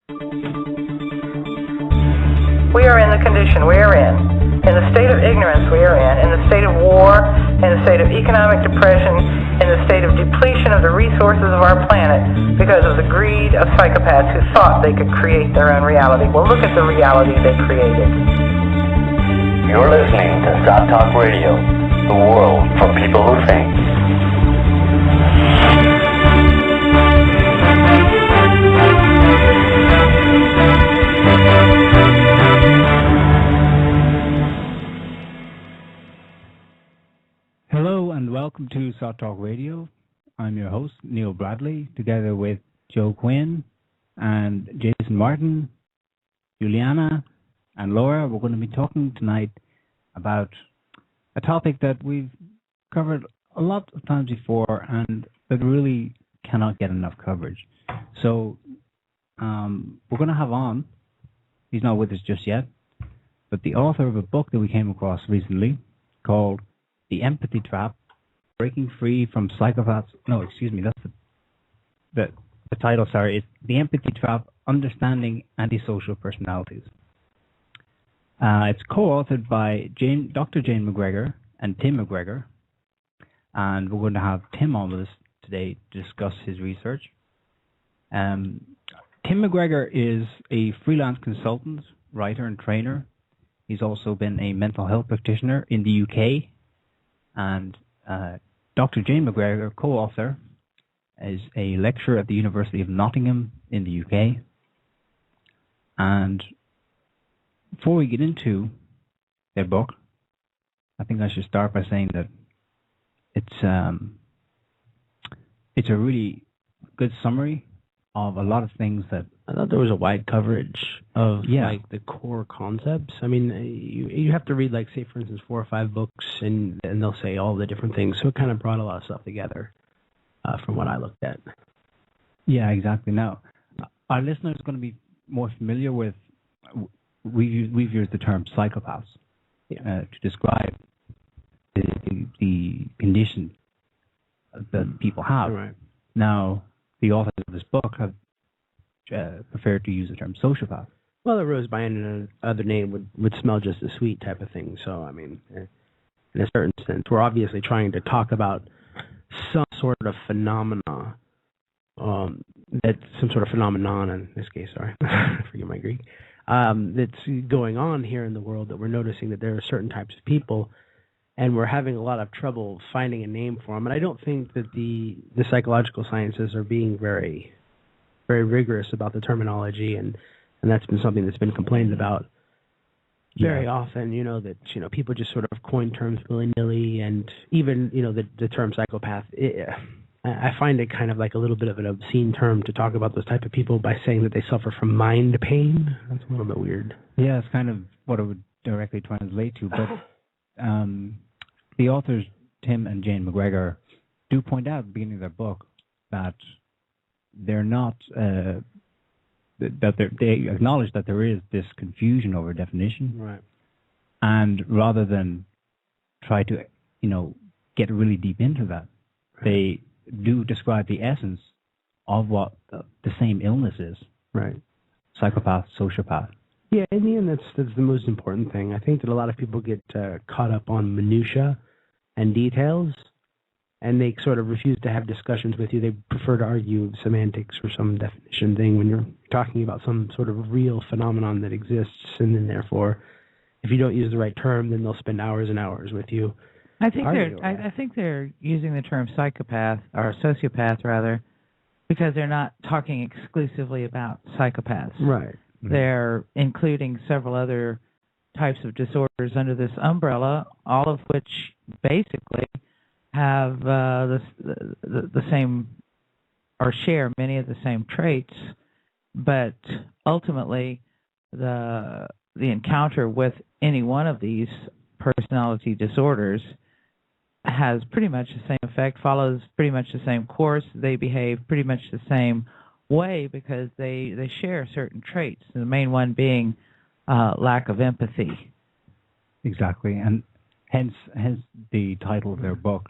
We are in the condition we are in the state of ignorance we are in the state of war, in the state of economic depression, in the state of depletion of the resources of our planet because of the greed of psychopaths who thought they could create their own reality. Well, look at the reality they created. You're listening to Sott Talk Radio, the world for people who think. Hello and welcome to Sott Talk Radio. I'm your host, Neil Bradley, together with Joe Quinn and Jason Martin, Juliana and Laura. We're going to be talking tonight about a topic that we've covered a lot of times before and that really cannot get enough coverage. So we're going to have on, he's not with us just yet, but the author of a book that we came across recently called The Empathy Trap, Breaking Free from Psychopaths. No, excuse me, that's the title, sorry. It's The Empathy Trap, Understanding Antisocial Personalities. It's co-authored by Dr. Jane McGregor and Tim McGregor, and we're going to have Tim on with us today to discuss his research. Tim McGregor is a freelance consultant, writer and trainer. He's also been a mental health practitioner in the UK, and Dr. Jane McGregor, co-author, is a lecturer at the University of Nottingham in the UK. And before we get into their book, I think I should start by saying that it's a really good summary of a lot of things that I thought there was a wide coverage of like the core concepts. I mean, you have to read, like, say, for instance, 4 or 5 books, and they'll say all the different things. So it kind of brought a lot of stuff together from what I looked at. Yeah, exactly. Now, our listeners are going to be more familiar with, we've used the term psychopaths to describe the condition that people have. Right. Now, the authors of this book have preferred to use the term sociopath. Well, a rose by any other name would smell just as sweet type of thing. So, I mean, in a certain sense, we're obviously trying to talk about some sort of phenomena, that's some sort of phenomenon in this case, sorry, forgive my Greek, that's going on here in the world, that we're noticing that there are certain types of people, and we're having a lot of trouble finding a name for them. And I don't think that the psychological sciences are being very, very rigorous about the terminology, and that's been something that's been complained about very often, that, people just sort of coin terms willy-nilly, and even, the term psychopath, I find it kind of like a little bit of an obscene term to talk about those type of people by saying that they suffer from mind pain. That's a little bit weird. Yeah, it's kind of what it would directly translate to, but the authors, Tim and Jane McGregor, do point out at the beginning of their book that they're not, they acknowledge that there is this confusion over definition. Right. And rather than try to, get really deep into that, they do describe the essence of what the same illness is. Right. Psychopath, sociopath. Yeah, in the end, that's the most important thing. I think that a lot of people get caught up on minutia and details, and they sort of refuse to have discussions with you. They prefer to argue semantics or some definition thing when you're talking about some sort of real phenomenon that exists, and then therefore, if you don't use the right term, then they'll spend hours and hours with you. I think they're using the term psychopath, or sociopath rather, because they're not talking exclusively about psychopaths. Right. They're including several other types of disorders under this umbrella, all of which basically have the same, or share many of the same traits, but ultimately the encounter with any one of these personality disorders has pretty much the same effect, follows pretty much the same course. They behave pretty much the same way because they share certain traits, the main one being lack of empathy. Exactly, and hence the title of their book.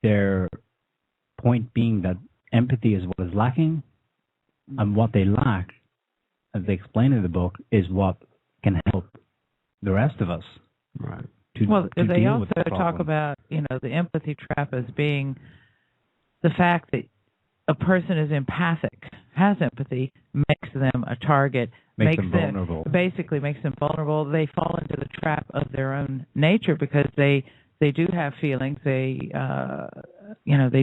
Their point being that empathy is what is lacking, and what they lack as they explain in the book, is what can help the rest of us. Right. To they deal also with the talk problem. about, the empathy trap as being the fact that a person is empathic, has empathy, makes them a target, Makes them vulnerable. Basically makes them vulnerable. They fall into the trap of their own nature because they do have feelings. They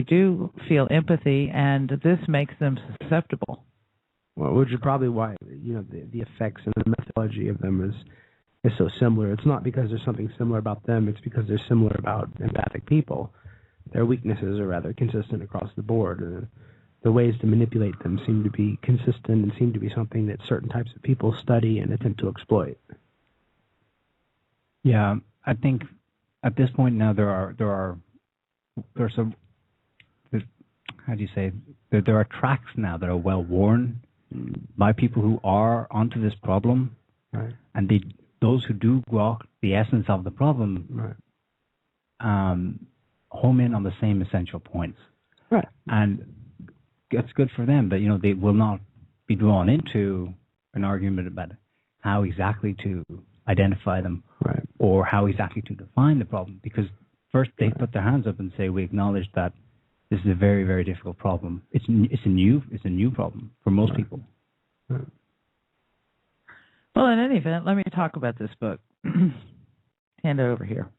do feel empathy, and this makes them susceptible. Well, which is probably why the effects and the methodology of them is so similar. It's not because there's something similar about them. It's because they're similar about empathic people. Their weaknesses are rather consistent across the board. The ways to manipulate them seem to be consistent and seem to be something that certain types of people study and attempt to exploit. Yeah, I think at this point now there are some, how do you say, there are tracks now that are well worn by people who are onto this problem, right. And those who do grok the essence of the problem, right. Home in on the same essential points, right? And it's good for them, but they will not be drawn into an argument about how exactly to identify them, right, or how exactly to define the problem, because first they put their hands up and say, we acknowledge that this is a very, very difficult problem. It's a new problem for most people. Right. Well, in any event, let me talk about this book. Hand it over here.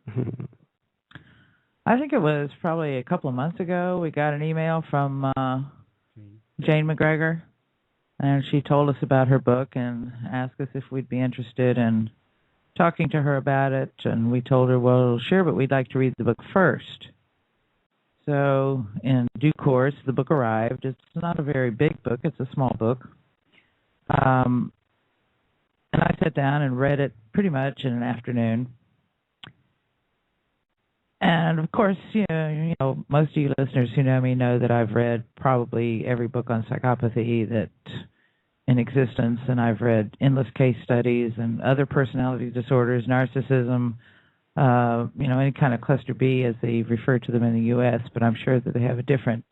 I think it was probably a couple of months ago we got an email from Jane McGregor, and she told us about her book and asked us if we'd be interested in talking to her about it, and we told her, well, sure, but we'd like to read the book first. So in due course, the book arrived. It's not a very big book. It's a small book. And I sat down and read it pretty much in an afternoon. And, of course, most of you listeners who know me know that I've read probably every book on psychopathy that in existence, and I've read endless case studies and other personality disorders, narcissism, any kind of cluster B as they refer to them in the U.S., but I'm sure that they have a different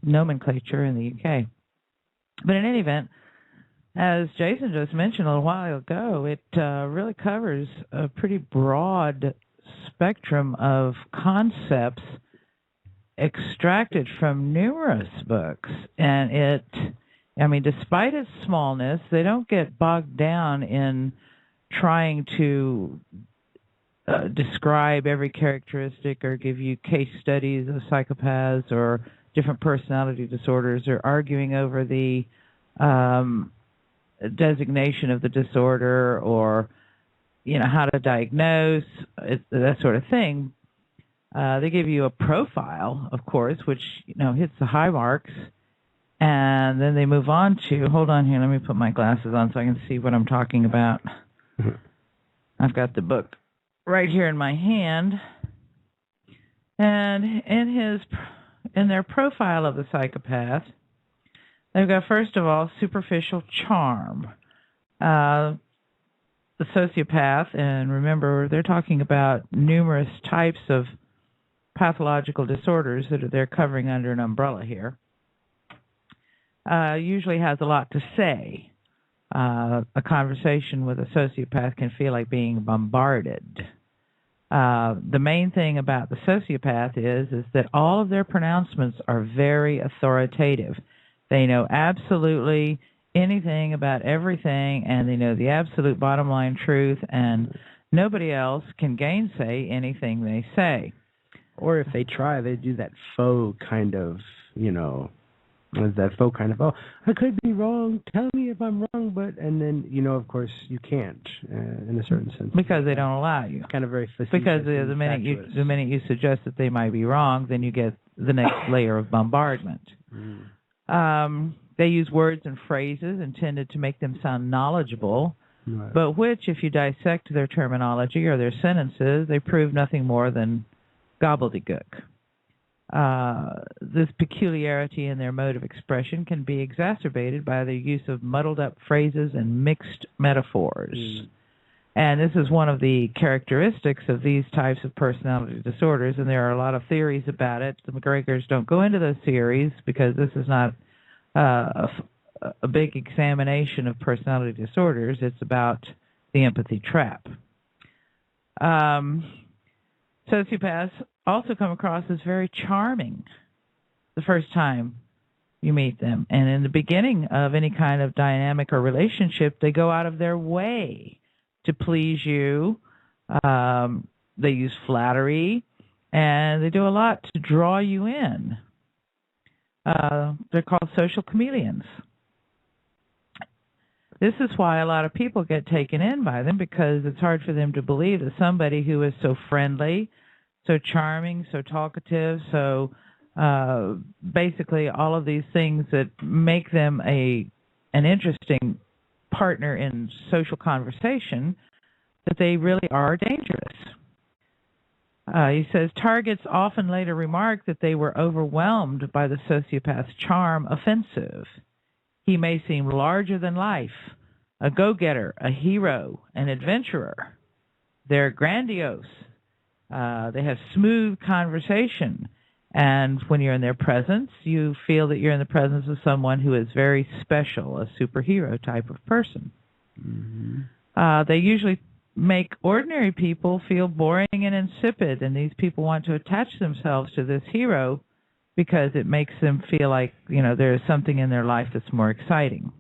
nomenclature in the U.K. But in any event, as Jason just mentioned a little while ago, it really covers a pretty broad spectrum of concepts extracted from numerous books. And despite its smallness, they don't get bogged down in trying to describe every characteristic or give you case studies of psychopaths or different personality disorders or arguing over the designation of the disorder or how to diagnose, that sort of thing. They give you a profile, of course, which hits the high marks, and then they move on to, hold on here, let me put my glasses on so I can see what I'm talking about. I've got the book right here in my hand, and in their profile of the psychopath, they've got, first of all, superficial charm. The sociopath, and remember, they're talking about numerous types of pathological disorders that they're covering under an umbrella here, usually has a lot to say. A conversation with a sociopath can feel like being bombarded. The main thing about the sociopath is that all of their pronouncements are very authoritative. They know absolutely anything about everything, and they know the absolute bottom line truth, and nobody else can gainsay anything they say. Or if they try, they do that faux kind of, oh, I could be wrong, tell me if I'm wrong, but, and then, of course, you can't, in a certain sense. Because they don't allow you. Kind of very facetious. Because the minute you suggest that they might be wrong, then you get the next layer of bombardment. They use words and phrases intended to make them sound knowledgeable, right, but which, if you dissect their terminology or their sentences, they prove nothing more than gobbledygook. This peculiarity in their mode of expression can be exacerbated by their use of muddled-up phrases and mixed metaphors. And this is one of the characteristics of these types of personality disorders, and there are a lot of theories about it. The McGregors don't go into those theories because this is not a big examination of personality disorders. It's about the empathy trap. Sociopaths also come across as very charming the first time you meet them. And in the beginning of any kind of dynamic or relationship, they go out of their way to please you. They use flattery, and they do a lot to draw you in. They're called social chameleons. This is why a lot of people get taken in by them, because it's hard for them to believe that somebody who is so friendly, so charming, so talkative, so basically all of these things that make them an interesting partner in social conversation, that they really are dangerous. He says targets often later remark that they were overwhelmed by the sociopath's charm offensive. He may seem larger than life, a go-getter, a hero, an adventurer. They're grandiose. They have smooth conversation. And when you're in their presence, you feel that you're in the presence of someone who is very special, a superhero type of person. Mm-hmm. They usually make ordinary people feel boring and insipid, and these people want to attach themselves to this hero because it makes them feel like, you know, there's something in their life that's more exciting.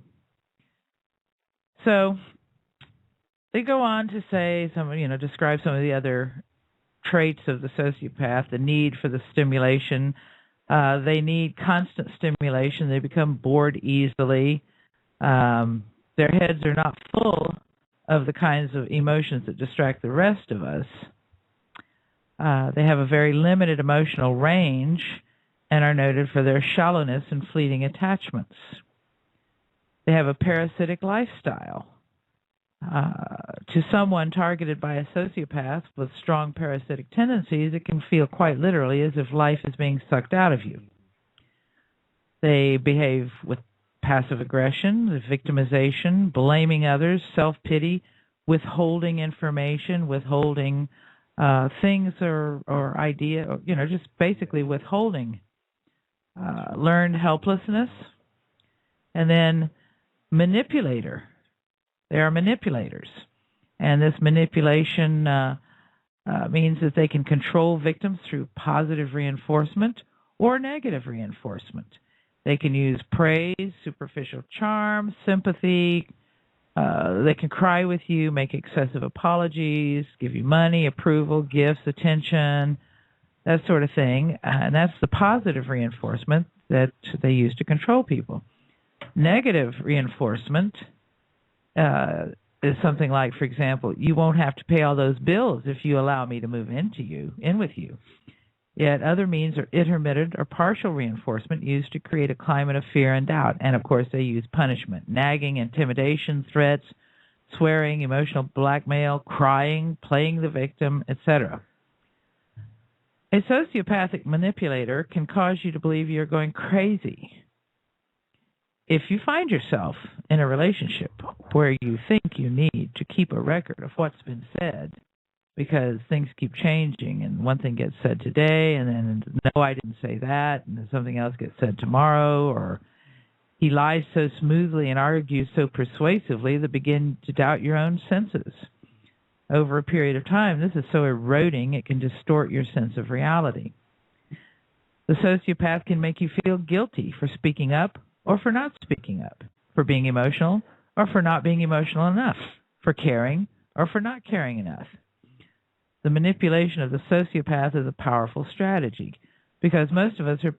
So they go on to say describe some of the other traits of the sociopath, the need for the stimulation. They need constant stimulation. They become bored easily. Their heads are not full of the kinds of emotions that distract the rest of us. They have a very limited emotional range and are noted for their shallowness and fleeting attachments. They have a parasitic lifestyle. To someone targeted by a sociopath with strong parasitic tendencies, it can feel quite literally as if life is being sucked out of you. They behave with passive aggression, victimization, blaming others, self-pity, withholding information, withholding things or idea, or, just basically withholding. Learned helplessness. And then manipulator. They are manipulators. And this manipulation means that they can control victims through positive reinforcement or negative reinforcement. They can use praise, superficial charm, sympathy. They can cry with you, make excessive apologies, give you money, approval, gifts, attention, that sort of thing. And that's the positive reinforcement that they use to control people. Negative reinforcement is something like, for example, you won't have to pay all those bills if you allow me to move in with you. Yet other means are intermittent or partial reinforcement used to create a climate of fear and doubt. And, of course, they use punishment, nagging, intimidation, threats, swearing, emotional blackmail, crying, playing the victim, etc. A sociopathic manipulator can cause you to believe you're going crazy. If you find yourself in a relationship where you think you need to keep a record of what's been said, because things keep changing and one thing gets said today and then, no, I didn't say that, and then something else gets said tomorrow, or he lies so smoothly and argues so persuasively that begin to doubt your own senses. Over a period of time, this is so eroding it can distort your sense of reality. The sociopath can make you feel guilty for speaking up or for not speaking up, for being emotional or for not being emotional enough, for caring or for not caring enough. The manipulation of the sociopath is a powerful strategy because most of us are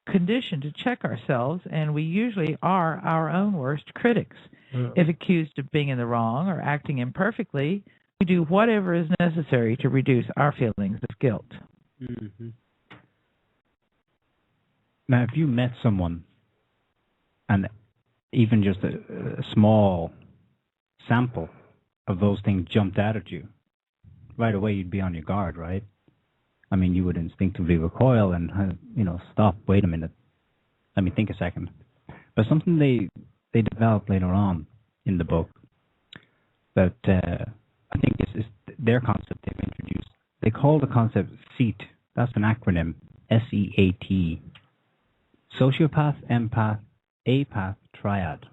conditioned to check ourselves, and we usually are our own worst critics. If accused of being in the wrong or acting imperfectly, we do whatever is necessary to reduce our feelings of guilt. Mm-hmm. Now, if you met someone and even just a small sample of those things jumped out at you, right away you'd be on your guard, right? I mean, you would instinctively recoil and, stop, wait a minute, let me think a second. But something they developed later on in the book that I think is their concept they've introduced. They call the concept SEAT. That's an acronym, SEAT. Sociopath, empath, apath, triad.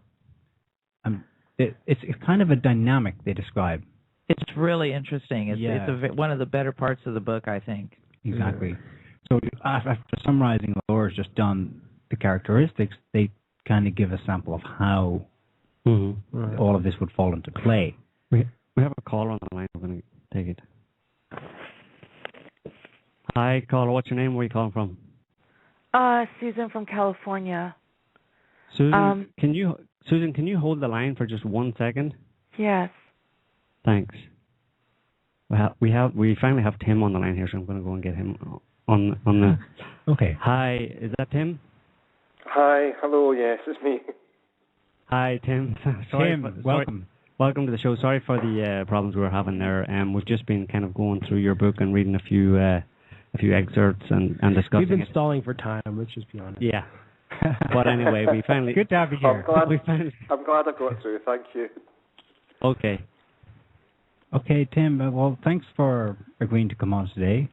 it's kind of a dynamic they describe. It's really interesting. It's one of the better parts of the book, I think. Exactly. So after summarizing, Laura's just done the characteristics, they kind of give a sample of how all of this would fall into play. We have a caller on the line. We're going to take it. Hi, caller. What's your name? Where are you calling from? Susan from California. Susan, can you hold the line for just 1 second? Yes. Thanks. We finally have Tim on the line here, so I'm going to go and get him on the. Okay. Hi, is that Tim? Hi. Hello. Yes, it's me. Hi, Tim. Welcome. Welcome to the show. Sorry for the problems we were having there. We've just been kind of going through your book and reading a few excerpts and discussing We've been it. stalling for time, let's just be honest. Yeah. But anyway, we finally... Good to have you here. I'm glad I got through. Thank you. Okay. Okay, Tim, well, thanks for agreeing to come on today.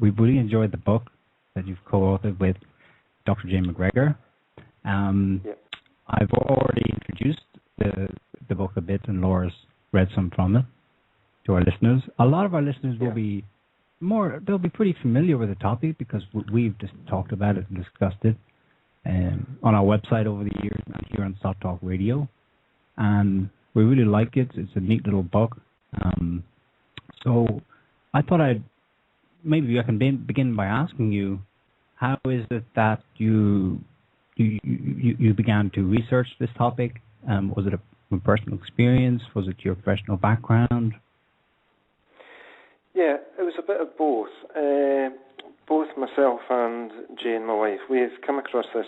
We've really enjoyed the book that you've co-authored with Dr. Jane McGregor. I've already introduced the book a bit, and Laura's read some from it to our listeners. A lot of our listeners will be they'll be pretty familiar with the topic because we've just talked about it and discussed it on our website over the years and here on Sott Talk Radio. And we really like it. It's a neat little book. So I thought I can begin by asking you, how is it that you began to research this topic? Was it a personal experience? Was it your professional background? Yeah, it was a bit of both. Both myself and Jane, my wife, we've come across this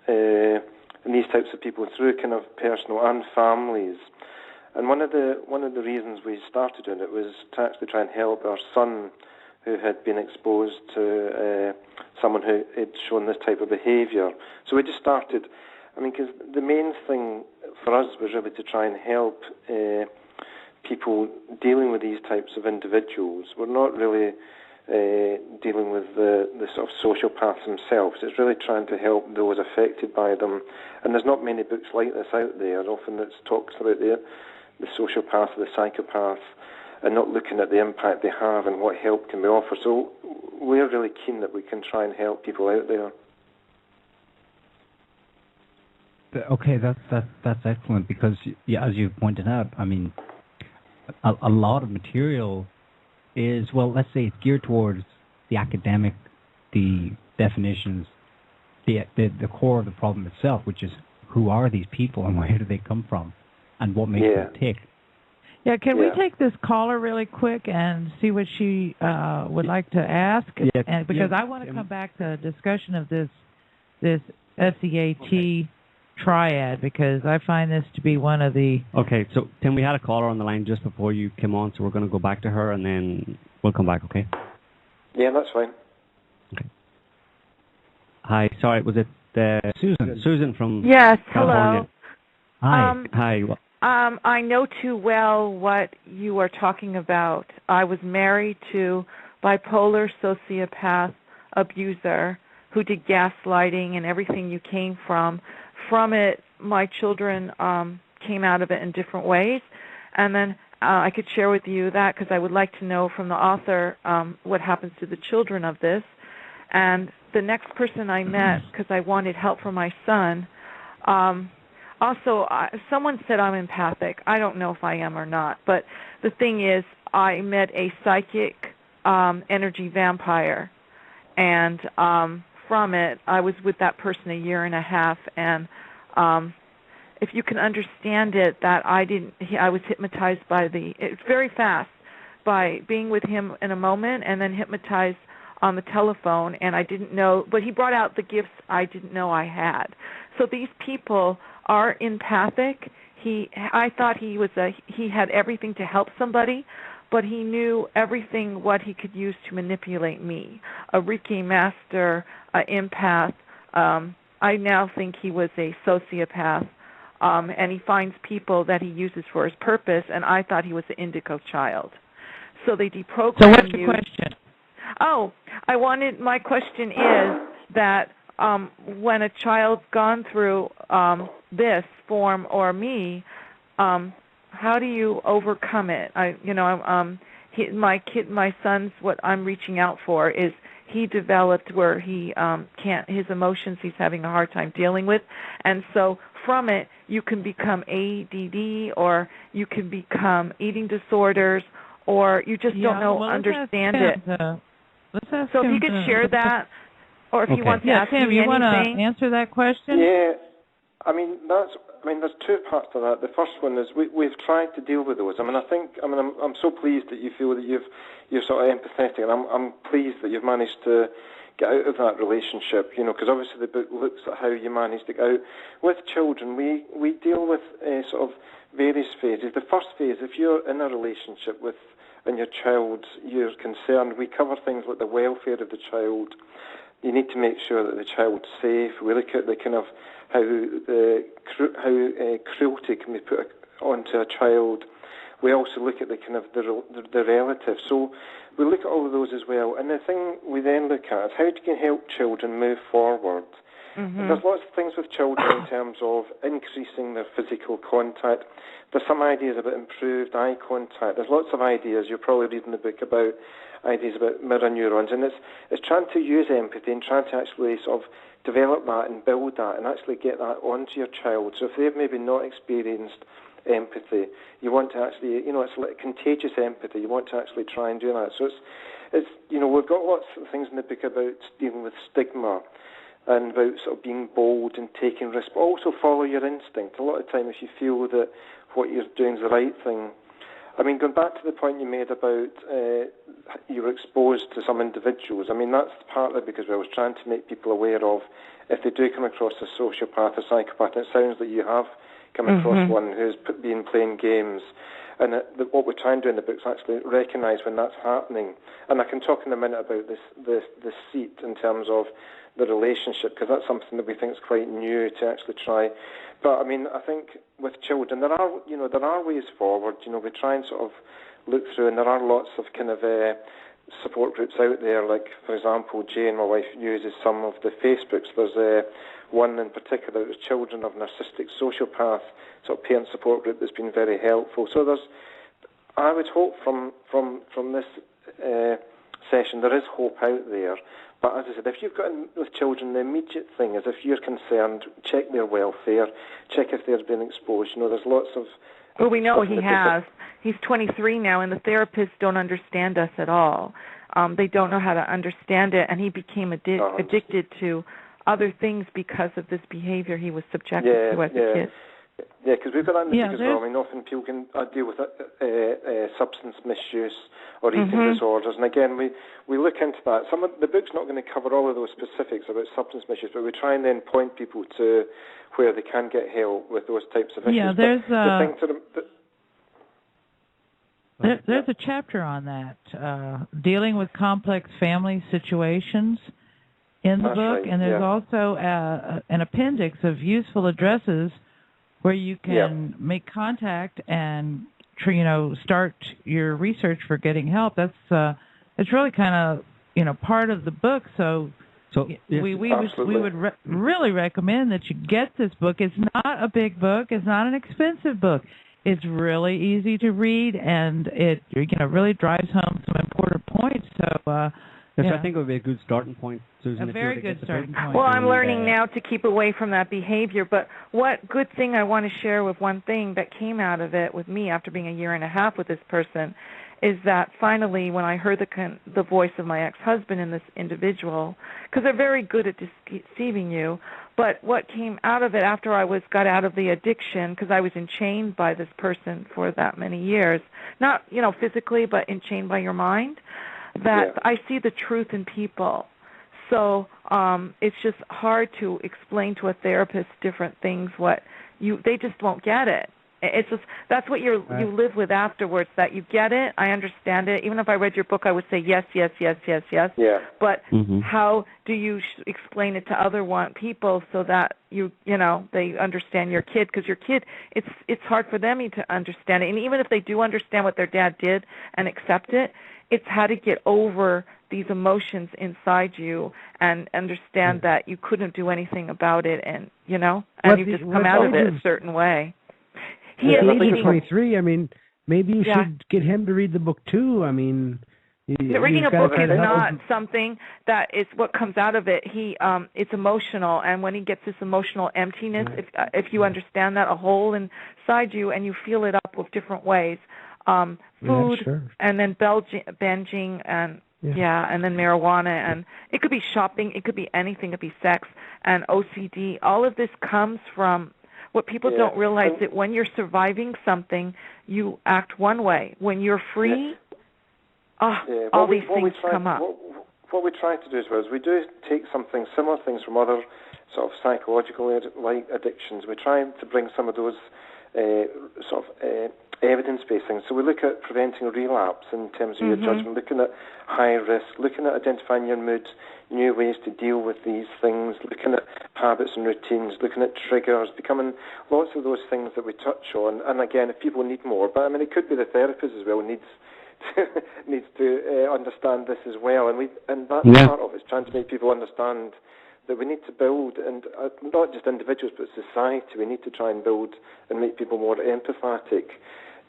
and these types of people through kind of personal and families. And one of the reasons we started doing it was to actually try and help our son, who had been exposed to someone who had shown this type of behaviour. So we just started. I mean, because the main thing for us was really to try and help people dealing with these types of individuals. We're not really dealing with the sort of sociopaths themselves. It's really trying to help those affected by them. And there's not many books like this out there. Often it talks about the sociopath, the psychopath, and not looking at the impact they have and what help can be offered. So we're really keen that we can try and help people out there. Okay, that's excellent because, as you pointed out, I mean, a lot of material is, well, let's say it's geared towards the academic, the definitions, the core of the problem itself, which is who are these people and where do they come from and what makes them tick. Yeah, can we take this caller really quick and see what she would like to ask? Yeah, and because I want to come back to a discussion of this SEAT triad, because I find this to be one of the... Okay, so Tim, we had a caller on the line just before you came on, so we're going to go back to her and then we'll come back, okay? Yeah, that's fine. Okay. Hi, sorry, was it Susan? Susan from California. Hello. Hi. I know too well what you are talking about. I was married to bipolar sociopath abuser who did gaslighting and everything you came from. From it, my children came out of it in different ways. And then I could share with you that because I would like to know from the author what happens to the children of this. And the next person I met, because I wanted help for my son, someone said I'm empathic. I don't know if I am or not. But the thing is, I met a psychic energy vampire. And from it, I was with that person 1.5 years, and if you can understand it, that I was hypnotized by it's very fast, by being with him in a moment and then hypnotized on the telephone, and I didn't know, but he brought out the gifts I didn't know I had. So these people are empathic. I thought he had everything to help somebody, but he knew everything what he could use to manipulate me. A Reiki master, an empath. I now think he was a sociopath, and he finds people that he uses for his purpose, and I thought he was an indigo child. So they deprogram you. So what's your question? Oh, my question is that when a child's gone through this form or me, how do you overcome it? My son's, what I'm reaching out for is he developed where he can't, his emotions he's having a hard time dealing with, and so from it you can become ADD, or you can become eating disorders, or you just don't understand it. Let's ask so him if you could share that, or if he wants to ask Tim, me you want anything. to answer that question? Yeah, there's two parts to that. The first one is we've tried to deal with those. I'm so pleased that you feel that you're sort of empathetic, and I'm pleased that you've managed to get out of that relationship. Because obviously the book looks at how you managed to get out. With children, we deal with sort of various phases. The first phase, if you're in a relationship with and your child, you're concerned, we cover things like the welfare of the child. You need to make sure that the child's safe. We look at the kind of how cruelty can be put onto a child. We also look at the kind of the relatives. So we look at all of those as well. And the thing we then look at is how you can help children move forward. Mm-hmm. There's lots of things with children in terms of increasing their physical contact. There's some ideas about improved eye contact. There's lots of ideas. You're probably reading the book about ideas about mirror neurons. And it's trying to use empathy and trying to actually sort of develop that and build that and actually get that onto your child. So if they've maybe not experienced empathy, you want to actually, it's like contagious empathy. You want to actually try and do that. So it's we've got lots of things in the book about dealing with stigma and about sort of being bold and taking risks, but also follow your instinct. A lot of time, if you feel that what you're doing is the right thing. Going back to the point you made about you were exposed to some individuals, that's partly because I was trying to make people aware of, if they do come across a sociopath or psychopath, it sounds like you have come across one who's been playing games. And what we're trying to do in the book is actually recognise when that's happening. And I can talk in a minute about this seat in terms of the relationship, because that's something that we think is quite new to actually try. But I think with children, there are ways forward. We try and sort of look through, and there are lots of kind of support groups out there. Like, for example, Jane, my wife, uses some of the Facebooks. There's one in particular, it was Children of Narcissistic Sociopath, sort of parent support group that's been very helpful. So I would hope from this session there is hope out there. But as I said, if you've got with children, the immediate thing is, if you're concerned, check their welfare, check if they're being exposed. There's lots of... Well, we know he has. He's 23 now, and the therapists don't understand us at all. They don't know how to understand it, and he became addicted to other things because of this behavior he was subjected to as a kid. Yeah, because we've got that in the book as well. Often people can deal with substance misuse or eating disorders, and again, we look into that. The book's not going to cover all of those specifics about substance misuse, but we try and then point people to where they can get help with those types of issues. Yeah, there's a chapter on that, dealing with complex family situations in the book, and there's also an appendix of useful addresses where you can make contact and start your research for getting help. It's really kind of part of the book. So we would really recommend that you get this book. It's not a big book. It's not an expensive book. It's really easy to read, and it really drives home some important points. So. I think it would be a good starting point, Susan. A very good starting point. Well, I'm learning now to keep away from that behavior, but what good thing I want to share with one thing that came out of it with me after being a year and a half with this person is that finally when I heard the voice of my ex-husband in this individual, because they're very good at deceiving you, but what came out of it after I got out of the addiction, because I was enchained by this person for that many years, not physically, but enchained by your mind, that I see the truth in people. So it's just hard to explain to a therapist different things. They just won't get it. It's just that's what you live with afterwards. That you get it, I understand it. Even if I read your book, I would say yes, yes, yes, yes, yes. Yeah. But how do you explain it to other people so that they understand your kid? Because your kid, it's hard for them to understand it. And even if they do understand what their dad did and accept it, it's how to get over these emotions inside you and understand that you couldn't do anything about it, and and you just come out of it a certain way. He is 23. I mean, maybe you should get him to read the book too. I mean, reading a book is not something that is what comes out of it. It's emotional, and when he gets this emotional emptiness, if you understand that, a hole inside you, and you feel it up with different ways, food, and then binging, and and then marijuana, and it could be shopping, it could be anything, it could be sex and OCD. All of this comes from what people don't realize, that when you're surviving something, you act one way. When you're free, all these things come up. What we try to do as well is we do take similar things from other sort of psychological addictions. We try to bring some of those evidence-based things. So we look at preventing relapse in terms of your judgment, looking at high risk, looking at identifying your moods, new ways to deal with these things, looking at habits and routines, looking at triggers, becoming lots of those things that we touch on. And again, if people need more, but I mean, it could be the therapist as well needs to understand this as well. And that's part of it, is trying to make people understand that we need to build, and not just individuals but society, we need to try and build and make people more empathetic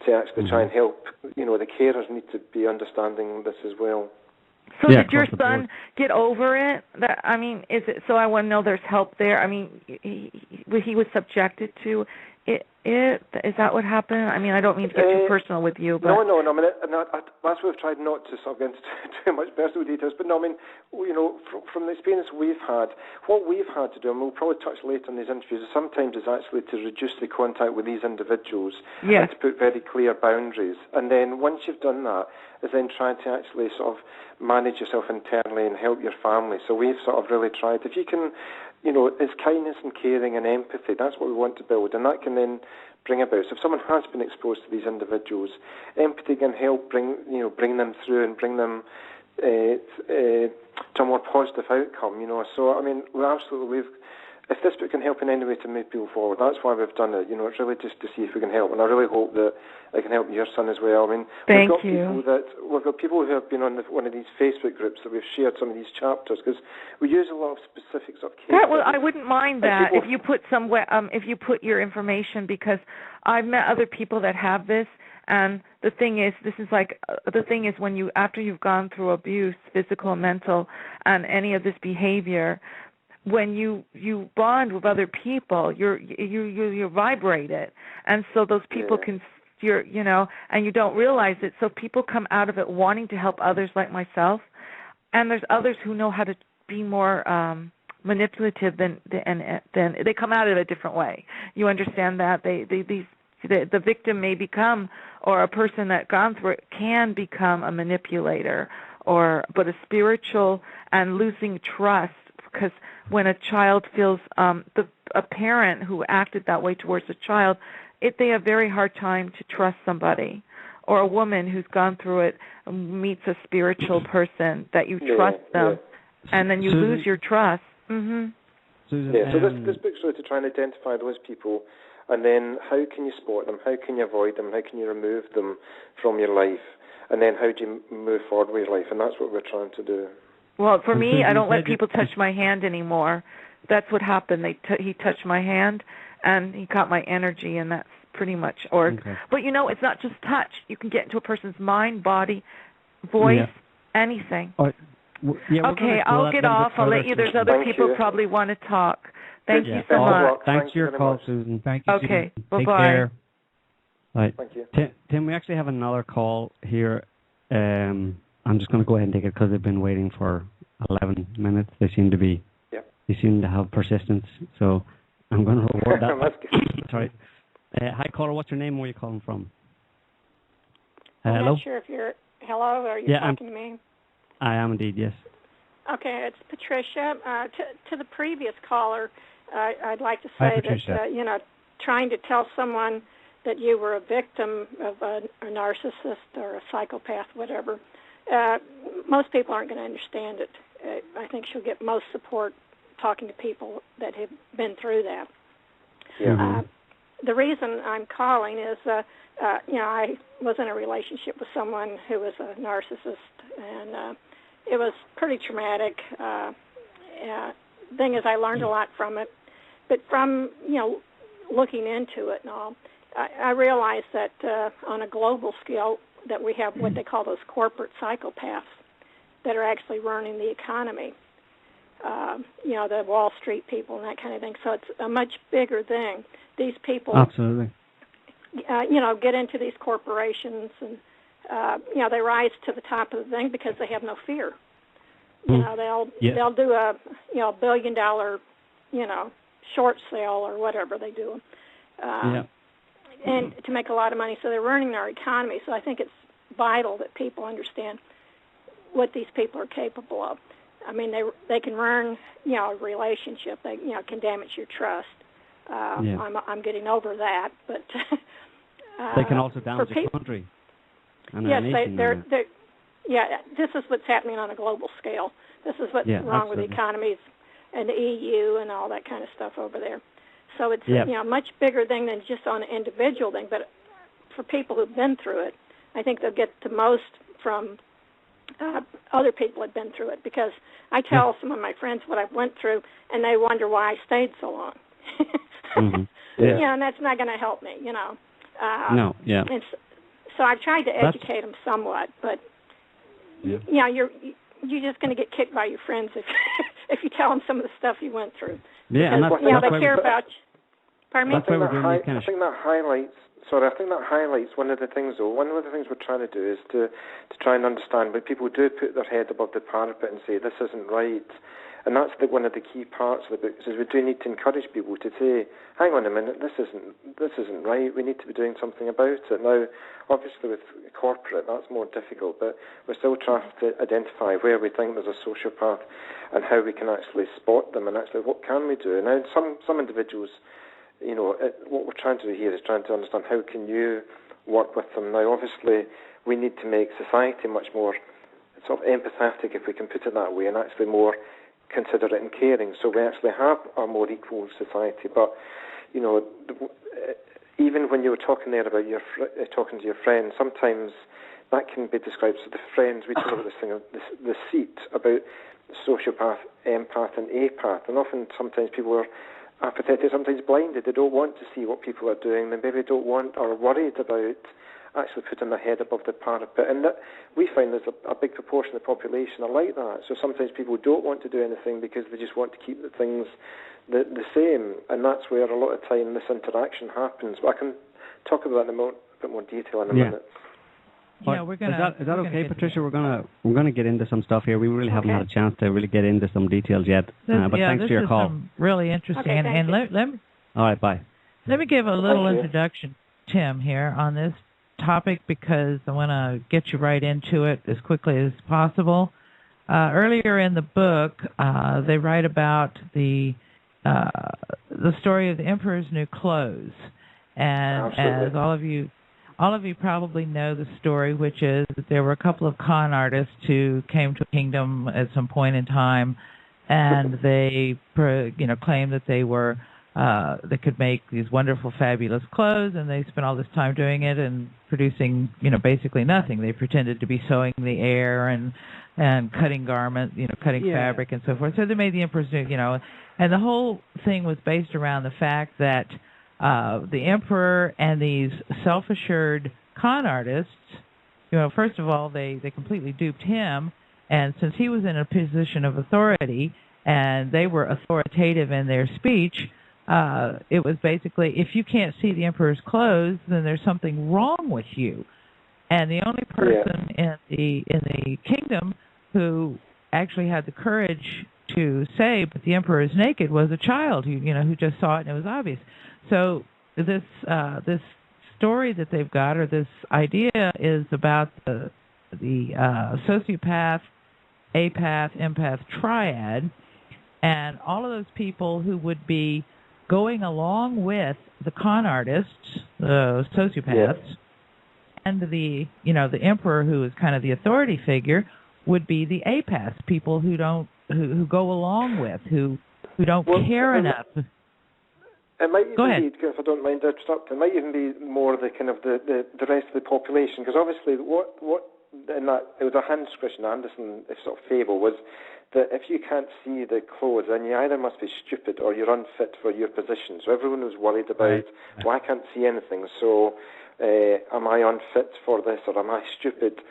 to actually try and help. The carers need to be understanding this as well. So did your son get over it? Is it? So I want to know there's help there. I mean, he was subjected to it. Is that what happened? I mean, I don't mean to get too personal with you, but no. I mean, that's what we've tried not to sort of get into too much personal details. But no, I mean, from the experience we've had, what we've had to do, and we'll probably touch later in these interviews, sometimes is actually to reduce the contact with these individuals and to put very clear boundaries. And then once you've done that, is then trying to actually sort of manage yourself internally and help your family. So we've sort of really tried, if you can, it's kindness and caring and empathy. That's what we want to build, and that can then bring about. So if someone has been exposed to these individuals, empathy can help bring them through and bring them to a more positive outcome. So I mean, if this book can help in any way to move people forward, that's why we've done it. It's really just to see if we can help, and I really hope that I can help your son as well. I mean, we've got people who have been on one of these Facebook groups that we've shared some of these chapters, because we use a lot of specifics of cases. I wouldn't mind that if you put if you put your information, because I've met other people that have this. And the thing is, when after you've gone through abuse, physical, mental, and any of this behavior, when you bond with other people, you vibrate it, and so those people can, and you don't realize it. So people come out of it wanting to help others, like myself, and there's others who know how to be more manipulative than they come out of it a different way. You understand that the victim may become, or a person that gone through it can become a manipulator, but a spiritual and losing trust. Because when a child feels, a parent who acted that way towards a child, they have a very hard time to trust somebody. Or a woman who's gone through it meets a spiritual person that you trust them, and then you lose your trust. Susan, so this book's really to try and identify those people, and then how can you spot them, how can you avoid them, how can you remove them from your life, and then how do you move forward with your life, and that's what we're trying to do. Well, for me, I don't let people touch my hand anymore. That's what happened. He touched my hand, and he caught my energy, and that's pretty much. But it's not just touch. You can get into a person's mind, body, voice, anything. Okay, I'll get off. I'll let you. There's other people probably want to talk. Thank you so much. Thanks for your call, Susan. Thank you. Okay, bye-bye. Take care. Right. Thank you. Tim, we actually have another call here. I'm just going to go ahead and take it because they've been waiting for 11 minutes. They seem to have persistence, so I'm going to reward that. Sorry. Hi, caller. What's your name? Where are you calling from? I'm hello? not sure if you're... Hello? Are you talking to me? I am indeed, yes. Okay, it's Patricia. To the previous caller, I'd like to say that, trying to tell someone that you were a victim of a narcissist or a psychopath, whatever, most people aren't going to understand it. I think she'll get most support talking to people that have been through that. Yeah. The reason I'm calling is, I was in a relationship with someone who was a narcissist, and it was pretty traumatic. Thing is, I learned a lot from it, but from looking into it and all, I realized that on a global scale that we have what they call those corporate psychopaths that are actually running the economy. The Wall Street people and that kind of thing. So it's a much bigger thing. These people, absolutely, get into these corporations and they rise to the top of the thing because they have no fear. They'll do a $1 billion short sale or whatever they do, and to make a lot of money. So they're running our economy. So I think it's vital that people understand what these people are capable of. I mean, they can ruin a relationship. They can damage your trust. I'm getting over that, but they can also damage a country. Yes, they're this is what's happening on a global scale. This is what's wrong with the economies and the EU and all that kind of stuff over there. So it's a much bigger thing than just on an individual thing. But for people who've been through it, I think they'll get the most from other people have been through it, because I tell some of my friends what I went through, and they wonder why I stayed so long. And that's not going to help me, No, yeah. And so I've tried to educate them somewhat, but you're just going to get kicked by your friends if you tell them some of the stuff you went through. Yeah, because, and they care about you. Pardon me? I think that highlights one of the things, though. One of the things we're trying to do is to try and understand when people do put their head above the parapet and say, this isn't right. And that's one of the key parts of the book, is we do need to encourage people to say, hang on a minute, this isn't right. We need to be doing something about it. Now, obviously with corporate, that's more difficult, but we're still trying to identify where we think there's a sociopath and how we can actually spot them and actually what can we do. Now, some individuals, what we're trying to do here is trying to understand how can you work with them. Now, obviously, we need to make society much more sort of empathetic, if we can put it that way, and actually more considerate and caring, so we actually have a more equal society. But even when you were talking there about talking to your friends, sometimes that can be described. So the friends, we talk about this thing of the seat about sociopath, empath, and apath, and often sometimes people are apathetic, sometimes blinded. They don't want to see what people are doing. They maybe don't want or are worried about actually putting their head above the parapet. And that we find there's a big proportion of the population are like that. So sometimes people don't want to do anything because they just want to keep the things the same. And that's where a lot of time this interaction happens. But I can talk about that in a bit more detail in a minute. Yeah, we're gonna. Is that okay, Patricia? We're gonna get into some stuff here. We really haven't had a chance to really get into some details yet. But thanks for your call. Really interesting. Okay, and let me. All right, bye. Let me give a little introduction, Tim, here on this topic, because I want to get you right into it as quickly as possible. Earlier in the book, they write about the story of the Emperor's New Clothes, and as all of you probably know the story, which is that there were a couple of con artists who came to a kingdom at some point in time, and they claimed that they could make these wonderful, fabulous clothes, and they spent all this time doing it and producing, basically nothing. They pretended to be sewing the air and cutting garments, cutting fabric and so forth. So they made the Emperor's New, and the whole thing was based around the fact that the Emperor and these self-assured con artists, first of all, they completely duped him, and since he was in a position of authority and they were authoritative in their speech, it was basically, if you can't see the Emperor's clothes, then there's something wrong with you. And the only person in the kingdom who actually had the courage to say, but the Emperor is naked, was a child who just saw it and it was obvious. So this story that they've got, or this idea, is about the sociopath, apath, empath triad, and all of those people who would be going along with the con artists, the sociopaths, and the Emperor, who is kind of the authority figure, would be the apaths, people who go along with, who don't care enough. It might even be, if I don't mind interrupting, it might even be more the kind of the rest of the population, because obviously what and that it was a Hans Christian Andersen sort of fable, was that if you can't see the clothes, then you either must be stupid or you're unfit for your position. So everyone was worried about, well, I can't see anything, so am I unfit for this or am I stupid?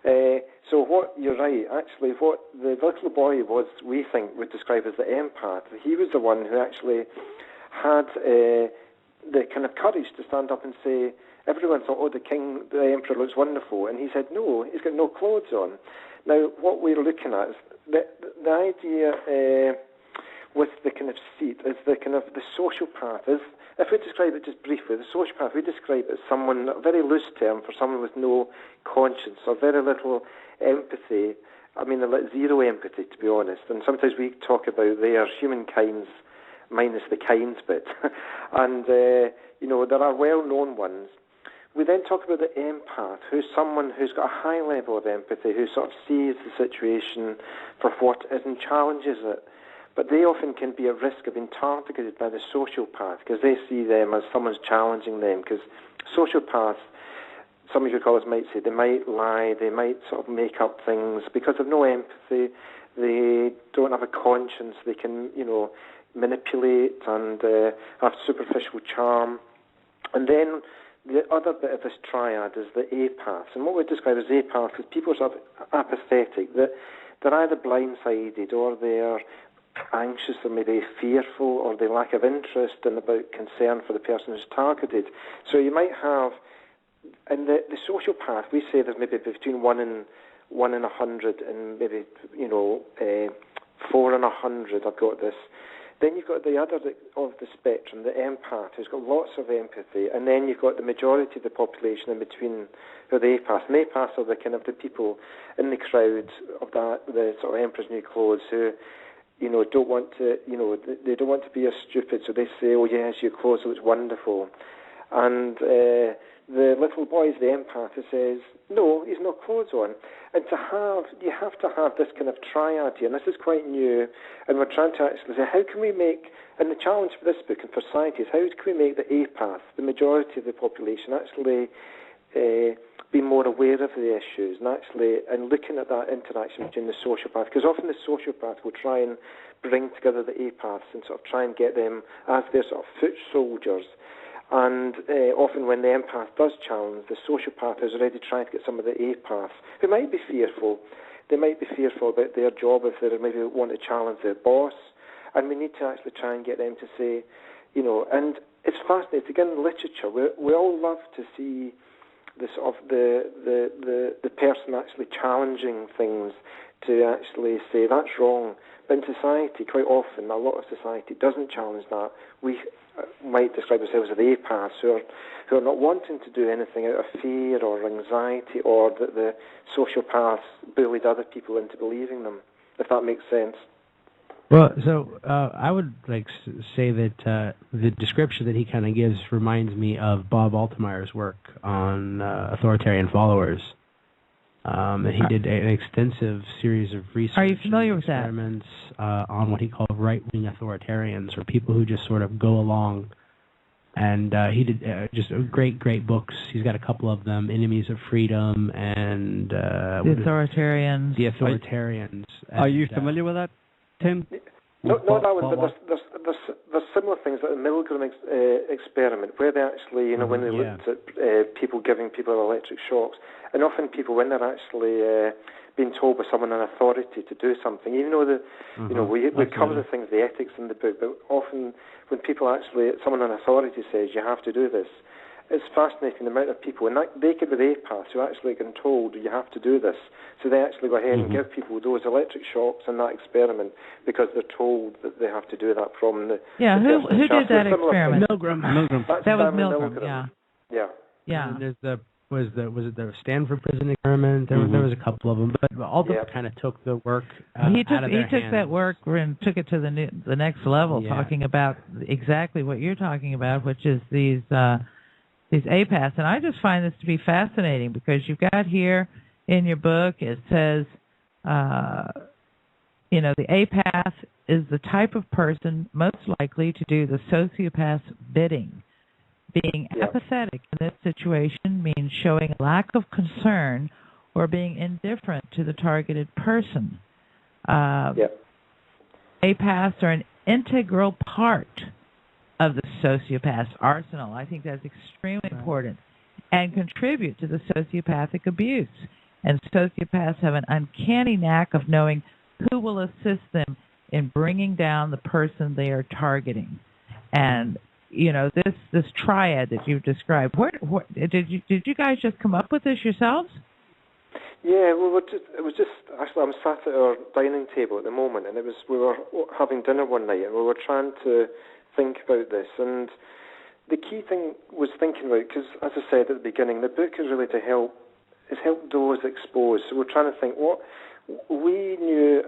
So what you're right, actually, what the little boy was, we think, would describe as the empath. He was the one who actually had the kind of courage to stand up and say, everyone thought, oh, the emperor looks wonderful, and he said, no, he's got no clothes on. Now, what we're looking at is the idea with the kind of seat is the kind of the sociopath. If we describe it just briefly, the sociopath, we describe it as someone, a very loose term for someone with no conscience or very little empathy. I mean, zero empathy, to be honest. And sometimes we talk about their humankind's minus the kinds bit. And, there are well-known ones. We then talk about the empath, who's someone who's got a high level of empathy, who sort of sees the situation for what it is and challenges it. But they often can be at risk of being targeted by the sociopath because they see them as someone's challenging them. Because sociopaths, some of your callers might say, they might lie, they might sort of make up things because of no empathy. They don't have a conscience. They can, manipulate and have superficial charm. And then the other bit of this triad is the apaths. And what we describe as apaths is people sort of apathetic, that they're either blindsided or they're anxious or maybe fearful or they lack of interest and about concern for the person who's targeted. So you might have, and the sociopath, we say there's maybe between 1 in 100 and maybe, 4 in 100, I've got this. Then you've got the other of the spectrum, the empath, who's got lots of empathy, and then you've got the majority of the population in between, who are the apaths. And the apaths are the kind of the people in the crowd of that, the sort of emperor's new clothes, who, don't want to, they don't want to be as stupid, so they say, oh yes, your clothes looks wonderful. And the little boy is the empath who says, no, he's no clothes on. And you have to have this kind of triad here, and this is quite new, and we're trying to actually say, how can we make, and the challenge for this book and for society is, how can we make the apath, the majority of the population, actually be more aware of the issues and looking at that interaction between the sociopath, because often the sociopath will try and bring together the apaths and sort of try and get them as their sort of foot soldiers. And often when the empath does challenge, the sociopath is already trying to get some of the apaths, who might be fearful. They might be fearful about their job if they maybe want to challenge their boss. And we need to actually try and get them to say, and it's fascinating. In literature, we all love to see the sort of the person actually challenging things to actually say that's wrong. But in society, quite often, a lot of society doesn't challenge that. We might describe ourselves as the apaths who are not wanting to do anything out of fear or anxiety, or that the sociopaths bullied other people into believing them, if that makes sense. Well, so I would say that the description that he kind of gives reminds me of Bob Altemeyer's work on authoritarian followers. And he did an extensive series of research. Are you familiar with experiments on what he called right-wing authoritarians, or people who just sort of go along. And he did just great books. He's got a couple of them: Enemies of Freedom and The Authoritarians. The Authoritarians. Are you familiar with that, Tim? No, not that one, but there's similar things like the Milgram experiment, where they actually, when they looked at people giving people electric shocks, and often people, when they're actually being told by someone in authority to do something, even though we cover the things, the ethics in the book, but often when people actually, someone in authority says you have to do this, it's fascinating the amount of people, and they could be the apaths who actually get told you have to do this. So they actually go ahead and give people those electric shocks in that experiment because they're told that they have to do that from the who did that experiment? Milgram. That was Milgram. Yeah. And there's was it the Stanford prison experiment? There was a couple of them, but all of them kind of took the work he took that work and took it to the next level, talking about exactly what you're talking about, which is these apaths. And I just find this to be fascinating because you've got here in your book, it says, the apath is the type of person most likely to do the sociopath's bidding. Being apathetic in this situation means showing a lack of concern or being indifferent to the targeted person. Yep. Apaths are an integral part of the sociopath's arsenal. I think that's extremely important, and contribute to the sociopathic abuse. And sociopaths have an uncanny knack of knowing who will assist them in bringing down the person they are targeting. And this triad that you've described. What did you guys just come up with this yourselves? Yeah, it was just actually I'm sat at our dining table at the moment, and we were having dinner one night, and we were trying to think about this. And the key thing was thinking about, because as I said at the beginning, the book is really to help those exposed. So we're trying to think what we knew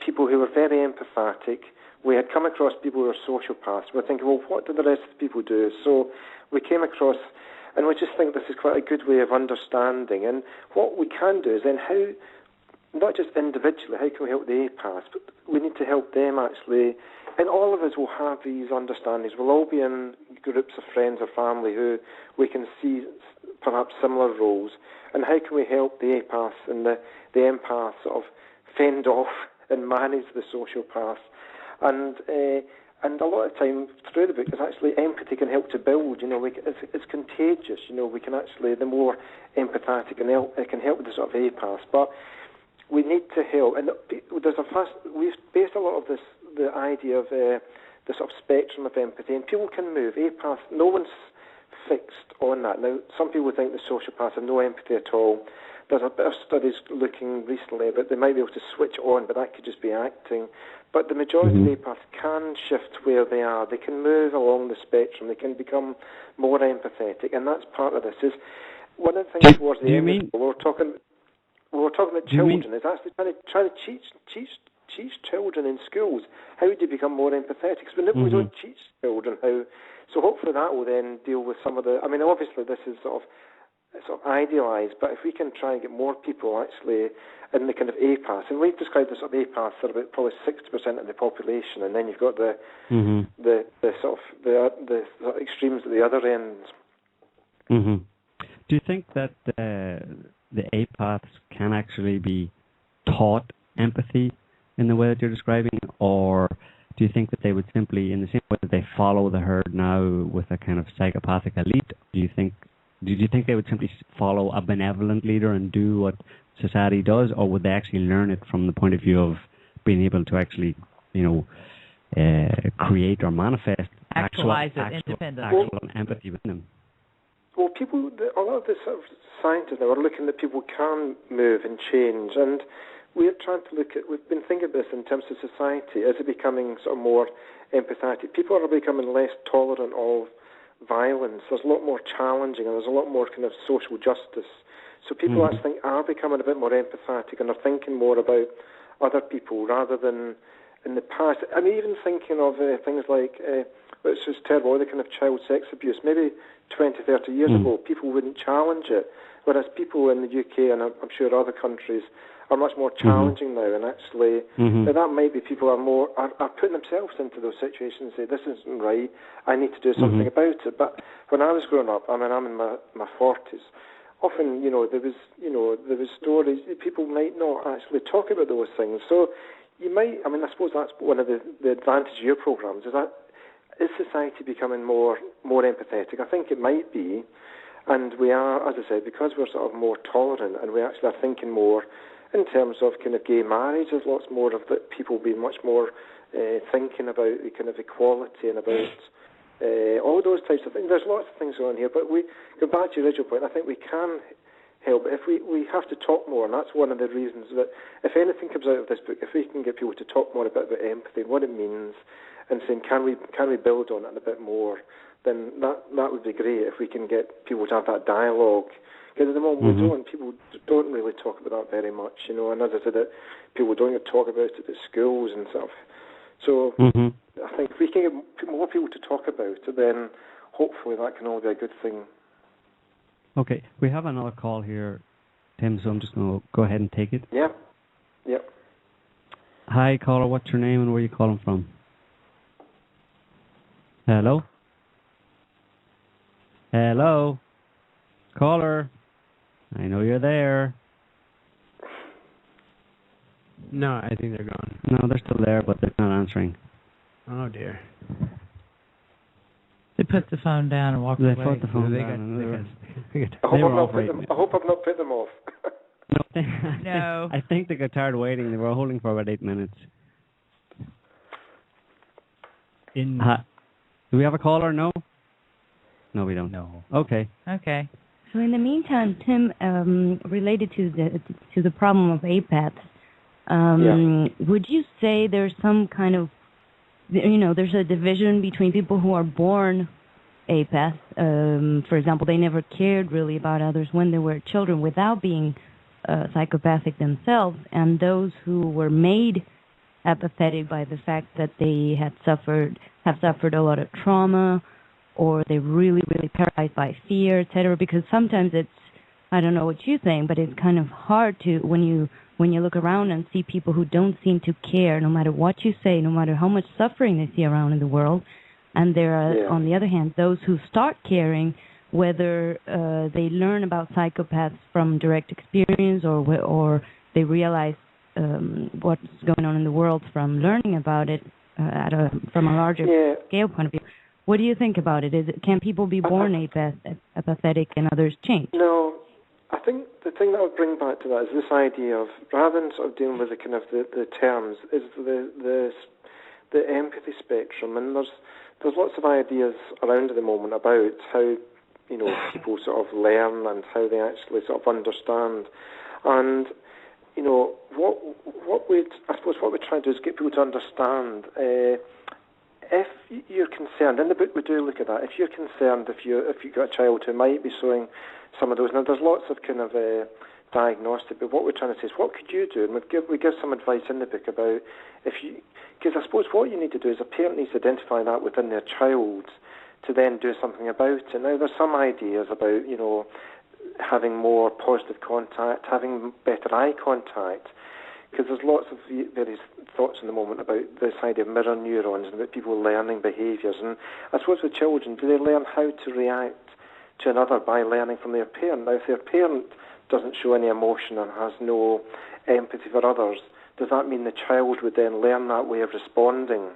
people who were very empathetic. We had come across people who were sociopaths. We're thinking, well, what do the rest of the people do? So we came across, and we just think this is quite a good way of understanding. And what we can do is then how, not just individually, how can we help the apaths, but we need to help them actually. And all of us will have these understandings. We'll all be in groups of friends or family who we can see perhaps similar roles. And how can we help the apaths and the empaths sort of fend off and manage the sociopaths? And a lot of time through the book, is actually empathy can help to build. It's contagious. We can actually, the more empathetic, and it can help with the sort of apaths. But we need to help. And we've based a lot of this, the idea of the sort of spectrum of empathy, and people can move. Apaths, no one's fixed on that. Now, some people think the sociopaths have no empathy at all. There's a bit of studies looking recently, but they might be able to switch on, but that could just be acting. But the majority of apaths can shift where they are. They can move along the spectrum. They can become more empathetic, and that's part of this. Is one of the things towards the end. We were talking about children. Is actually trying to teach children in schools how do you become more empathetic. Because we don't teach children how. So hopefully that will then deal with some of the. I mean, obviously this is sort of idealised, but if we can try and get more people actually in the kind of apaths, and we've described the sort of apaths are about probably 60% of the population, and then you've got the sort of the extremes at the other ends. Do you think that the apaths can actually be taught empathy in the way that you're describing, or do you think that they would simply, in the same way that they follow the herd now with a kind of psychopathic elite, do you think they would simply follow a benevolent leader and do what society does, or would they actually learn it from the point of view of being able to actually, create or manifest actual empathy within them? Well, a lot of the sort of scientists now are looking that people can move and change, and we're trying to we've been thinking of this in terms of society. Is it becoming sort of more empathetic? People are becoming less tolerant of violence. There's a lot more challenging, and there's a lot more kind of social justice. So people actually are becoming a bit more empathetic and are thinking more about other people rather than in the past. I mean, even thinking of things like, which is terrible, the kind of child sex abuse. Maybe 20, 30 years ago, people wouldn't challenge it, whereas people in the UK and I'm sure other countries are much more challenging now, and actually that might be people are putting themselves into those situations and say, this isn't right, I need to do something about it. But when I was growing up, I mean, I'm in my 40s, often, there was stories, people might not actually talk about those things. So you might, I suppose that's one of the advantages of your programs, is society becoming more empathetic? I think it might be, and we are, as I said, because we're sort of more tolerant and we actually are thinking more in terms of kind of gay marriage. There's lots more of people being much more thinking about the kind of equality and about all those types of things. There's lots of things going on here, but we go back to your original point. I think we can help. If we have to talk more, and that's one of the reasons that if anything comes out of this book, if we can get people to talk more about empathy and what it means, and saying can we build on it a bit more, then that would be great. If we can get people to have that dialogue, because at the moment people don't really talk about that very much, and as I said, that people don't even talk about it at schools and stuff. So I think if we can get more people to talk about it, then hopefully that can all be a good thing. Okay, we have another call here, Tim, so I'm just going to go ahead and take it. Yeah. Hi, caller, what's your name and where are you calling from? Hello? Caller? I know you're there. No, I think they're gone. No, they're still there, but they're not answering. Oh, dear. They put the phone down and walked away. They put the phone down. I hope I've not put them off. No. I think they got tired of waiting. They were holding for about 8 minutes. Do we have a caller? No? No, we don't. No. Okay. Okay. So in the meantime, Tim, related to the problem of apaths, would you say there's some kind of, there's a division between people who are born apaths, for example, they never cared really about others when they were children without being psychopathic themselves, and those who were made apathetic by the fact that they have suffered a lot of trauma, or they're really, really paralyzed by fear, etc. Because sometimes it's, I don't know what you think, but it's kind of hard to, when you look around and see people who don't seem to care, no matter what you say, no matter how much suffering they see around in the world, and there are, on the other hand, those who start caring, whether they learn about psychopaths from direct experience or they realize what's going on in the world from learning about it from a larger scale point of view. What do you think about it? Can people be born apathetic and others change? No, I think the thing that I would bring back to that is this idea of, rather than sort of dealing with the kind of the terms, is the empathy spectrum, and there's lots of ideas around at the moment about how people sort of learn and how they actually sort of understand, and what we're trying to do is get people to understand. If you're concerned, in the book we do look at that. If you're concerned, if you've got a child who might be showing some of those, now there's lots of kind of diagnostic, but what we're trying to say is, what could you do? And we give some advice in the book about because I suppose what you need to do is a parent needs to identify that within their child to then do something about it. Now there's some ideas about having more positive contact, having better eye contact. Because there's lots of various thoughts in the moment about this idea of mirror neurons and about people learning behaviours. And I suppose with children, do they learn how to react to another by learning from their parent? Now, if their parent doesn't show any emotion and has no empathy for others, does that mean the child would then learn that way of responding?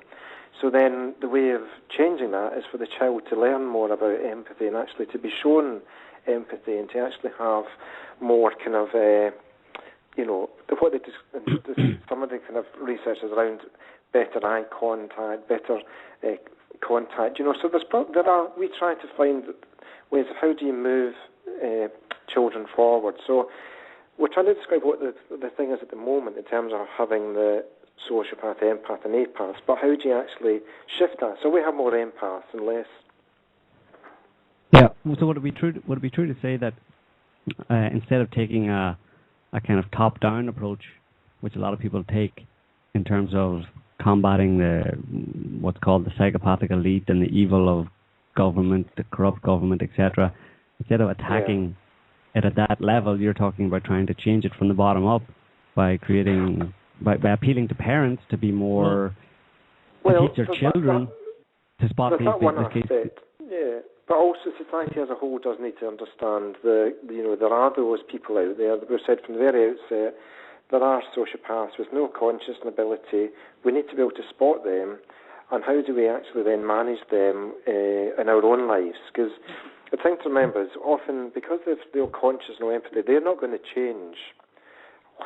So then the way of changing that is for the child to learn more about empathy and actually to be shown empathy and to actually have more kind of... some of the kind of research is around better eye contact, better contact. So we try to find ways of how do you move children forward. So we're trying to describe what the thing is at the moment in terms of having the sociopath, empath, and apaths. But how do you actually shift that? So we have more empaths and less. Yeah. So would it be true to say that instead of taking a kind of top-down approach, which a lot of people take in terms of combating what's called the psychopathic elite and the evil of government, the corrupt government, etc., instead of attacking it at that level, you're talking about trying to change it from the bottom up by by appealing to parents to be more teach their children to spot these cases. Yeah. But also society as a whole does need to understand there are those people out there, we've said from the very outset, there are sociopaths with no conscious ability. We need to be able to spot them, and how do we actually then manage them in our own lives? Because the thing to remember is often, because they've no conscious, no empathy, they're not going to change.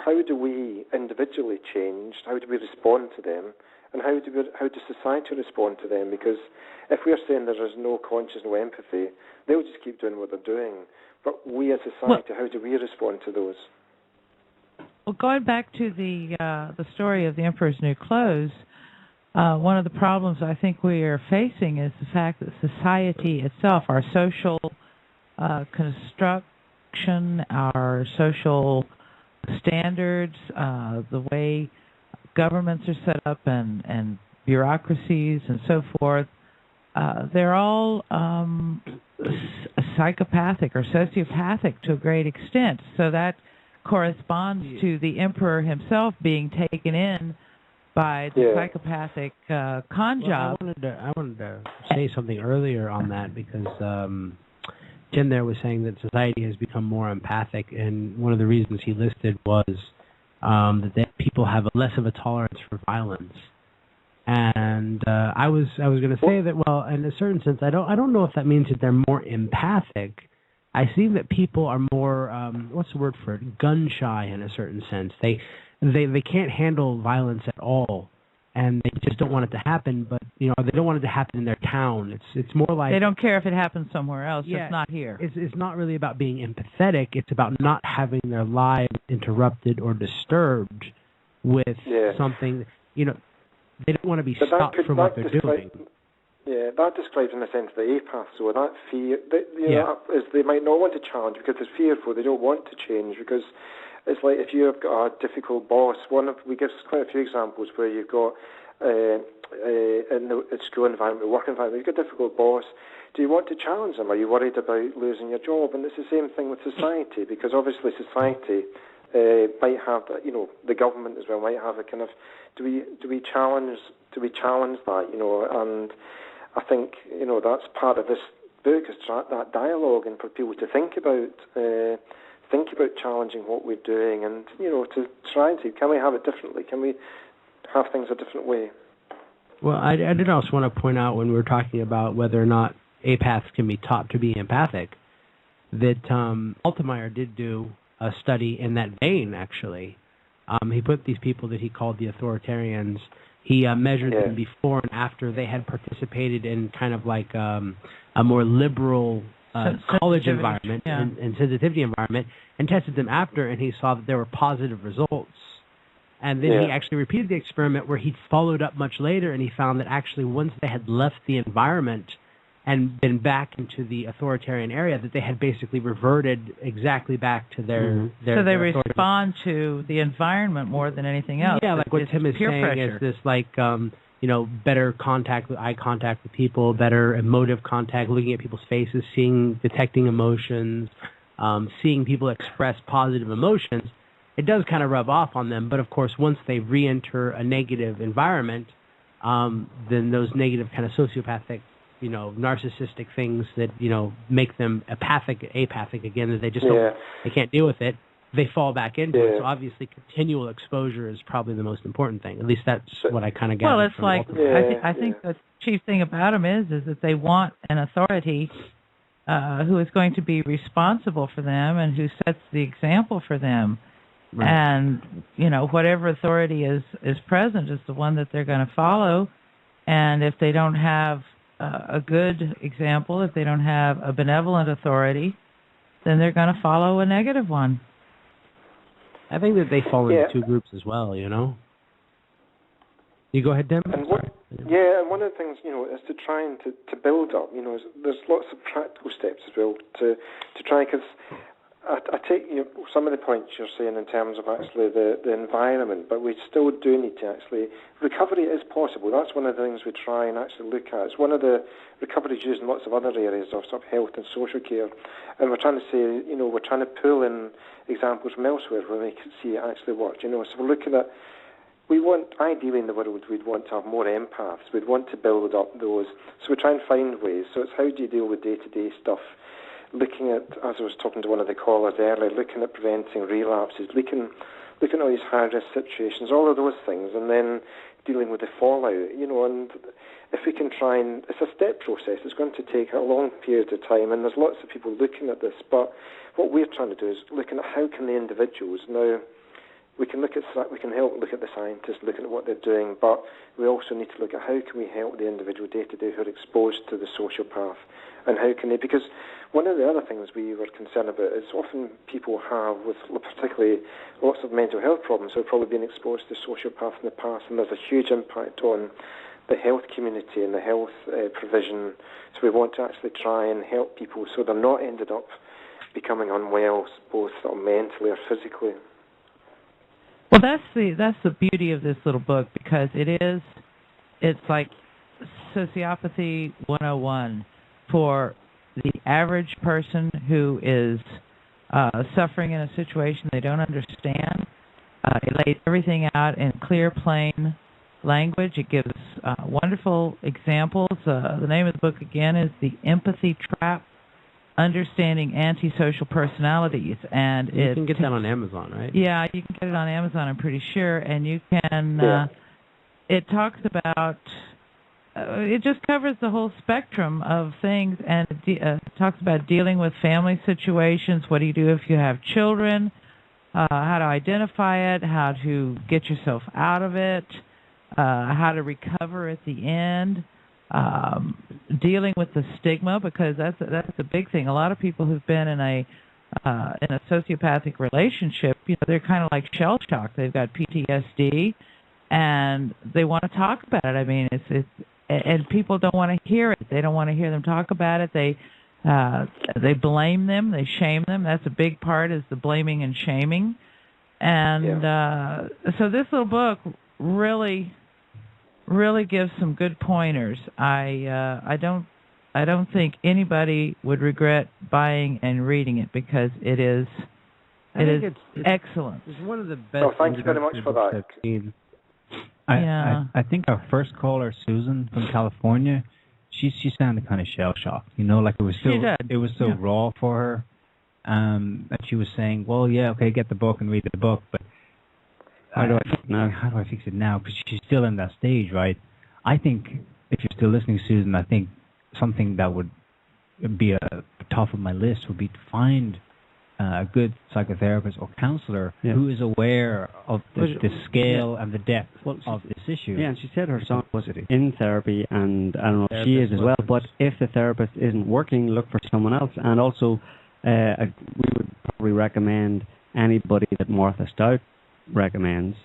How do we individually change? How do we respond to them? And how does society respond to them? Because if we're saying there is no conscious, no empathy, they'll just keep doing what they're doing. But we as society, how do we respond to those? Well, going back to the story of the Emperor's New Clothes, one of the problems I think we are facing is the fact that society itself, our social construction, our social standards, the way governments are set up and bureaucracies and so forth, they're all psychopathic or sociopathic to a great extent. So that corresponds to the emperor himself being taken in by the psychopathic con job. I wanted to say something earlier on that because Tim there was saying that society has become more empathic, and one of the reasons he listed was that people have less of a tolerance for violence. And I was going to say that, well, in a certain sense, I don't know if that means that they're more empathic. I see that people are more what's the word for it? Gun shy in a certain sense. They can't handle violence at all, and they just don't want it to happen. But they don't want it to happen in their town. It's more like they don't care if it happens somewhere else. Yeah, it's not here. It's not really about being empathetic. It's about not having their lives interrupted or disturbed with something. They don't want to be stopped from what they're doing. Yeah, that describes in a sense the apath. So that fear, is they might not want to challenge because they're fearful. They don't want to change because it's like if you've got a difficult boss. We give quite a few examples where you've got in the school environment, work environment, you've got a difficult boss. Do you want to challenge them? Are you worried about losing your job? And it's the same thing with society because obviously society might have, the government as well might have a kind of, do we challenge that, and I think, that's part of this book is that dialogue and for people to think about challenging what we're doing and, to try and see, can we have it differently? Can we have things a different way? Well, I did also want to point out when we were talking about whether or not apaths can be taught to be empathic, that Altemeyer did do a study in that vein, actually. He put these people that he called the authoritarians, he measured them before and after they had participated in kind of like a more liberal college environment and sensitivity environment, and tested them after, and he saw that there were positive results. And then he actually repeated the experiment where he followed up much later, and he found that actually once they had left the environment and been back into the authoritarian area, that they had basically reverted exactly back to their so they respond to the environment more than anything else. Yeah, like what Tim is saying pressure. is this, like, better eye contact with people, better emotive contact, looking at people's faces, detecting emotions, seeing people express positive emotions. It does kind of rub off on them, but of course, once they re-enter a negative environment, then those negative kind of sociopathic, narcissistic things that, make them apathic again, that they just they can't deal with it, they fall back into it. So obviously continual exposure is probably the most important thing. At least that's what I kind of gathered. Well, it's like, I think the chief thing about them is that they want an authority who is going to be responsible for them and who sets the example for them. Right. And, whatever authority is present is the one that they're going to follow. And if they don't have a good example, if they don't have a benevolent authority, then they're going to follow a negative one. I think that they fall into two groups as well, You go ahead, Tim. And and one of the things, is to try and to build up, there's lots of practical steps as well to try, because I take some of the points you're saying in terms of actually the environment, but we still do need to actually, recovery is possible. That's one of the things we try and actually look at. It's one of the recoveries used in lots of other areas of sort of health and social care, and we're trying to say, we're trying to pull in examples from elsewhere where we can see it actually work. So we're looking at, ideally in the world, we'd want to have more empaths. We'd want to build up those. So we try and find ways. So it's how do you deal with day-to-day stuff? Looking at, as I was talking to one of the callers earlier, looking at preventing relapses, looking at all these high-risk situations, all of those things, and then dealing with the fallout, and if we can try and, it's a step process, it's going to take a long period of time, and there's lots of people looking at this, but what we're trying to do is looking at how can the individuals, now, we can help look at the scientists, looking at what they're doing, but we also need to look at how can we help the individual day-to-day who are exposed to the sociopath, and how can they, because one of the other things we were concerned about is often people have, with particularly lots of mental health problems, who have probably been exposed to sociopaths in the past, and there's a huge impact on the health community and the health provision. So we want to actually try and help people so they're not ended up becoming unwell, both sort of mentally or physically. Well, that's the beauty of this little book, because it's like sociopathy 101 for the average person who is suffering in a situation they don't understand. It lays everything out in clear, plain language. It gives wonderful examples. The name of the book, again, is The Empathy Trap. Understanding Antisocial Personalities, and you can get that on Amazon, right? Yeah, you can get it on Amazon, I'm pretty sure, and you can. It talks about. It just covers the whole spectrum of things, and it talks about dealing with family situations. What do you do if you have children? How to identify it, how to get yourself out of it, how to recover at the end, dealing with the stigma, because that's a big thing. A lot of people who've been in a sociopathic relationship, they're kind of like shell shocked. They've got PTSD, and they want to talk about it. I mean, it's and people don't want to hear it. They don't want to hear them talk about it. They blame them. They shame them. That's a big part, is the blaming and shaming. And so this little book really gives some good pointers. I don't think anybody would regret buying and reading it, because it is it's excellent. It's one of the best. Oh, thank you very much for that. I think our first caller, Susan from California, she sounded kind of shell shocked. Like it was so raw for her. That she was saying, "Well, yeah, okay, get the book and read the book, but how do I fix it now?" Because she's still in that stage, right? I think if you're still listening, Susan, I think something that would be a top of my list would be to find a good psychotherapist or counselor who is aware of the scale and the depth of this issue. Yeah, and she said her son was in therapy, and I don't know if she is as well, but if the therapist isn't working, look for someone else. And also, we would probably recommend anybody that Martha Stout recommends,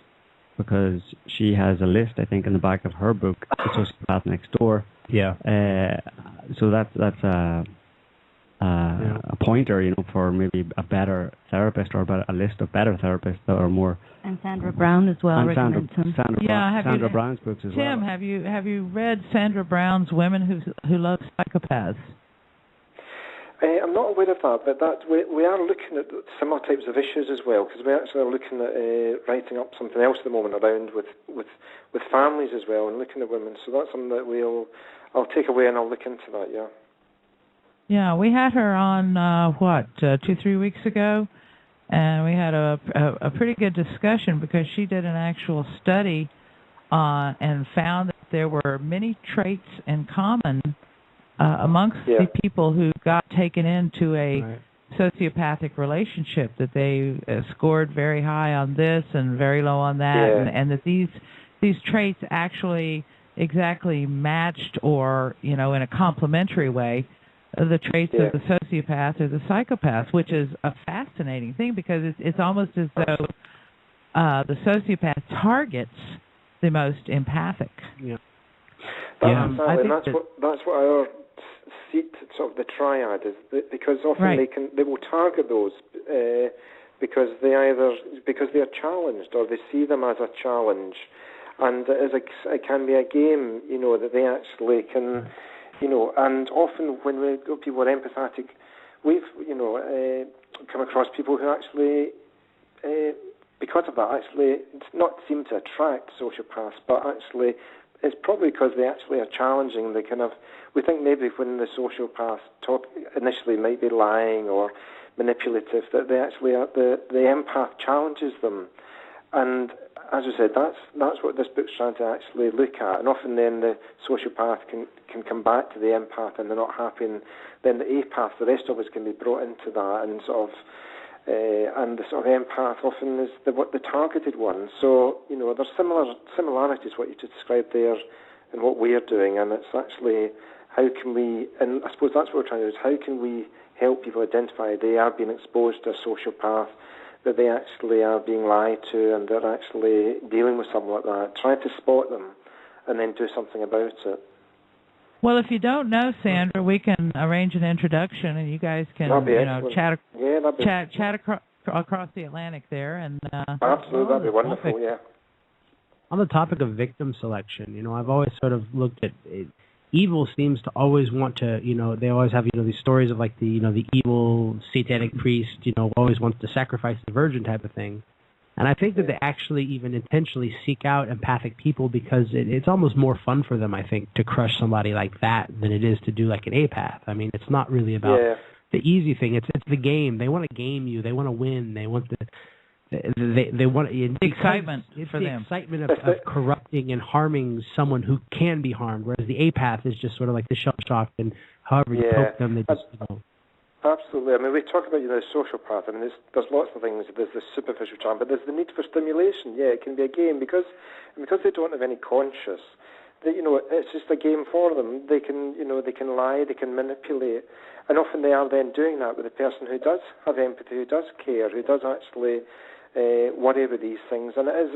because she has a list, I think, in the back of her book, The Sociopath Next Door. Yeah. So that's a pointer, for maybe a better therapist, or a list of better therapists that are more. And Sandra Brown as well. And Sandra Brown's books as well. Tim, have you read Sandra Brown's Women Who Love Psychopaths? I'm not aware of that, but we are looking at similar types of issues as well, because we actually are looking at writing up something else at the moment around with families as well, and looking at women. So that's something that I'll take away and I'll look into that. Yeah. Yeah, we had her on 2-3 weeks ago, and we had a pretty good discussion, because she did an actual study and found that there were many traits in common amongst the people who got taken into a sociopathic relationship, that they scored very high on this and very low on that, and that these traits actually exactly matched, or in a complementary way, the traits of the sociopath or the psychopath, which is a fascinating thing, because it's almost as though the sociopath targets the most empathic. Yeah. That's what our seat, sort of the triad, is because often they will target those because they are challenged, or they see them as a challenge, and it can be a game, that they actually can. And often when people are empathetic, we've, come across people who actually, because of that, actually not seem to attract sociopaths, but actually it's probably because they actually are challenging. We think maybe when the sociopaths talk initially might be lying or manipulative, that they actually are, the empath challenges them. And as I said, that's what this book's trying to actually look at. And often then the sociopath can come back to the empath, and they're not happy. And then the apath, the rest of us, can be brought into that, and and the sort of empath often is the targeted one. So there's similarities what you described there, and what we're doing. And it's actually how can we? And I suppose that's what we're trying to do: is how can we help people identify they are being exposed to a sociopath, that they actually are being lied to, and they're actually dealing with something like that. Try to spot them, and then do something about it. Well, if you don't know Sandra, we can arrange an introduction, and you guys can chat across the Atlantic there. And absolutely, that'd be wonderful. Yeah. On the topic of victim selection, I've always sort of looked at it. Evil seems to always want to, they always have, these stories of like the evil satanic priest, always wants to sacrifice the virgin type of thing. And I think that they actually even intentionally seek out empathic people, because it's almost more fun for them, I think, to crush somebody like that than it is to do like an apath. I mean, it's not really about the easy thing. It's the game. They want to game you. They want to win. They want they want the excitement it's for the them. Excitement of corrupting and harming someone who can be harmed, whereas the apath is just sort of like the shell shock, and however you poke them, they just Absolutely. I mean, we talk about the sociopath. I mean, there's lots of things. There's the superficial charm, but there's the need for stimulation. Yeah, it can be a game because they don't have any conscious. It's just a game for them. They can lie, they can manipulate, and often they are then doing that with the person who does have empathy, who does care, who does actually worry about these things. And it is,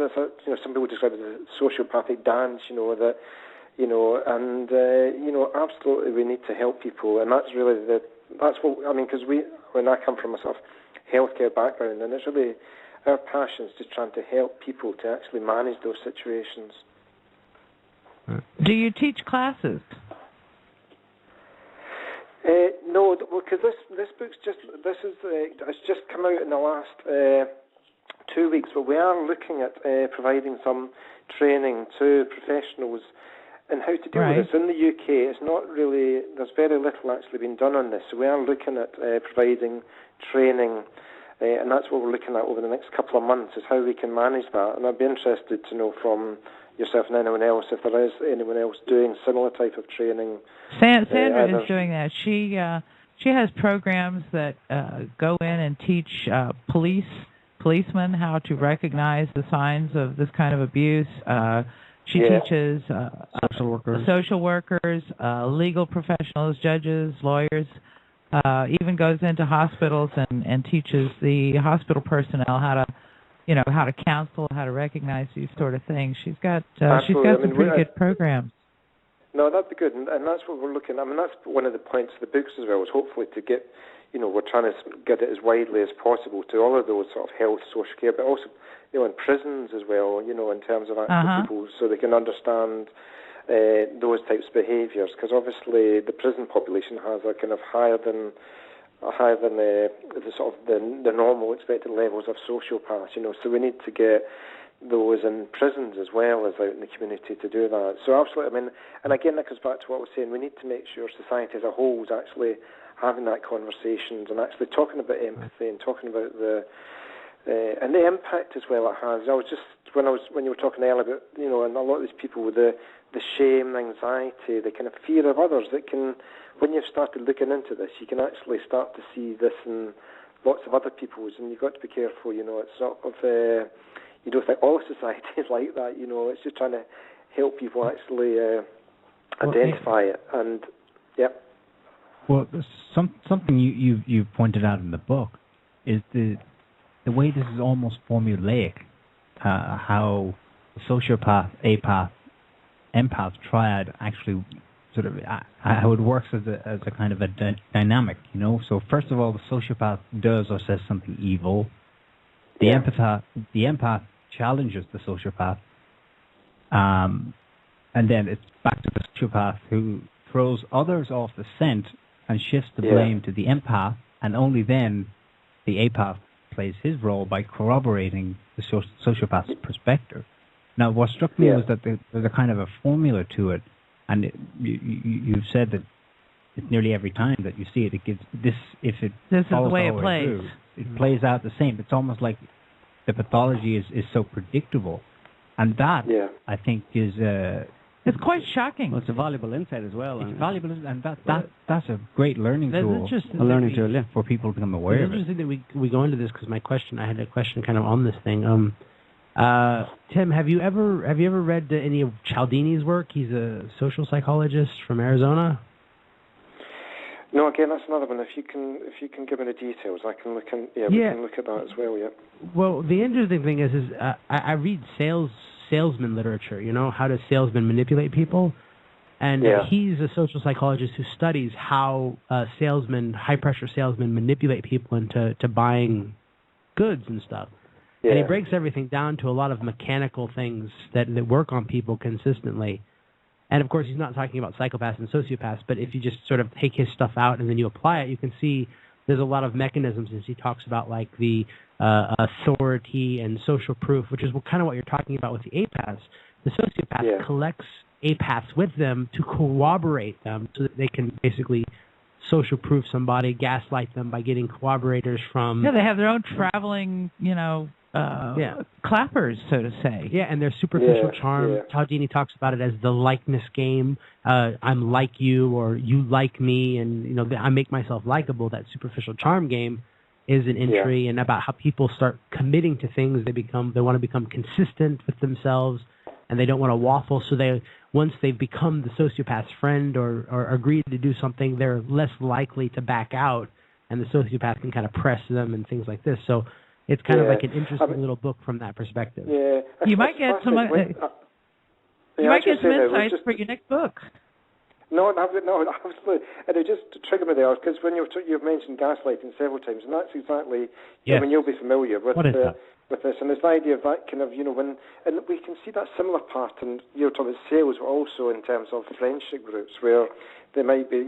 some people describe it as a sociopathic dance. Absolutely, we need to help people, and that's really that's what I mean. Because when I come from a sort of healthcare background, and it's really our passion is just trying to help people to actually manage those situations. Do you teach classes? No, because this book's it's just come out in the last 2 weeks. But we are looking at providing some training to professionals in how to deal with this. In the UK, it's not really. There's very little actually been done on this. So we are looking at providing training. And that's what we're looking at over the next couple of months, is how we can manage that. And I'd be interested to know from yourself and anyone else if there is anyone else doing similar type of training. Sandra is doing that. She has programs that go in and teach policemen how to recognize the signs of this kind of abuse. She teaches social workers, legal professionals, judges, lawyers. Even goes into hospitals and teaches the hospital personnel how to counsel, how to recognize these sort of things. She's got some pretty good programs. No, that'd be good, and that's what we're looking at. I mean, that's one of the points of the books as well, is hopefully to get, we're trying to get it as widely as possible to all of those sort of health, social care, but also, in prisons as well, in terms of actual people, so they can understand those types of behaviours, because obviously the prison population has a kind of higher than the sort of the normal expected levels of sociopaths. So we need to get those in prisons as well as out in the community to do that. So absolutely, I mean, and again that goes back to what I was saying. We need to make sure society as a whole is actually having that conversations and actually talking about empathy and talking about and the impact as well it has. I was just when you were talking earlier about and a lot of these people with the shame, the anxiety, the kind of fear of others that can, when you've started looking into this, you can actually start to see this in lots of other people's, and you've got to be careful. It's sort of you don't think all society is like that. It's just trying to help people actually identify it. And well, something you pointed out in the book is the way this is almost formulaic. How sociopath, apath, empath triad actually sort of how it works as a kind of a dynamic. So first of all, the sociopath does or says something evil. The empath challenges the sociopath, and then it's back to the sociopath, who throws others off the scent and shifts the blame to the empath, and only then the apath plays his role by corroborating the sociopath's perspective. Now, what struck me was that there's a kind of a formula to it, and you've said that it's nearly every time that you see it, it gives this. If it this is follows the way all it plays. Through, it plays out the same. It's almost like the pathology is so predictable, and that I think is. It's quite shocking. Well, it's a valuable insight as well. It's valuable, and that's a great learning tool. A learning tool, for people to become aware of it. It's interesting that we go into this because I had a question kind of on this thing. Tim, have you ever read any of Cialdini's work? He's a social psychologist from Arizona. No, again, that's another one. If you can give me the details, I can look in. We can look at that as well. Yeah. Well, the interesting thing is I read salesman literature. How do salesmen manipulate people? And he's a social psychologist who studies how high pressure salesmen manipulate people into buying goods and stuff. Yeah. And he breaks everything down to a lot of mechanical things that work on people consistently. And, of course, he's not talking about psychopaths and sociopaths, but if you just sort of take his stuff out and then you apply it, you can see there's a lot of mechanisms as he talks about, like the authority and social proof, which is kind of what you're talking about with the apaths. The sociopath collects apaths with them to corroborate them so that they can basically social-proof somebody, gaslight them by getting corroborators from... Yeah, they have their own traveling, clappers, so to say. Yeah, and their superficial charm. Cialdini talks about it as the likeness game. I'm like you, or you like me, and I make myself likable. That superficial charm game is an entry, and about how people start committing to things. They want to become consistent with themselves, and they don't want to waffle. So once they've become the sociopath's friend or agreed to do something, they're less likely to back out, and the sociopath can kind of press them and things like this. So it's kind of like an interesting little book from that perspective. Yeah, you might get some. You might get some insights for your next book. No, absolutely. And it just triggered me there because when you've mentioned gaslighting several times, and that's exactly when you'll be familiar with with this, and it's the idea of that kind of and we can see that similar pattern. You're talking about sales, but also in terms of friendship groups where there might be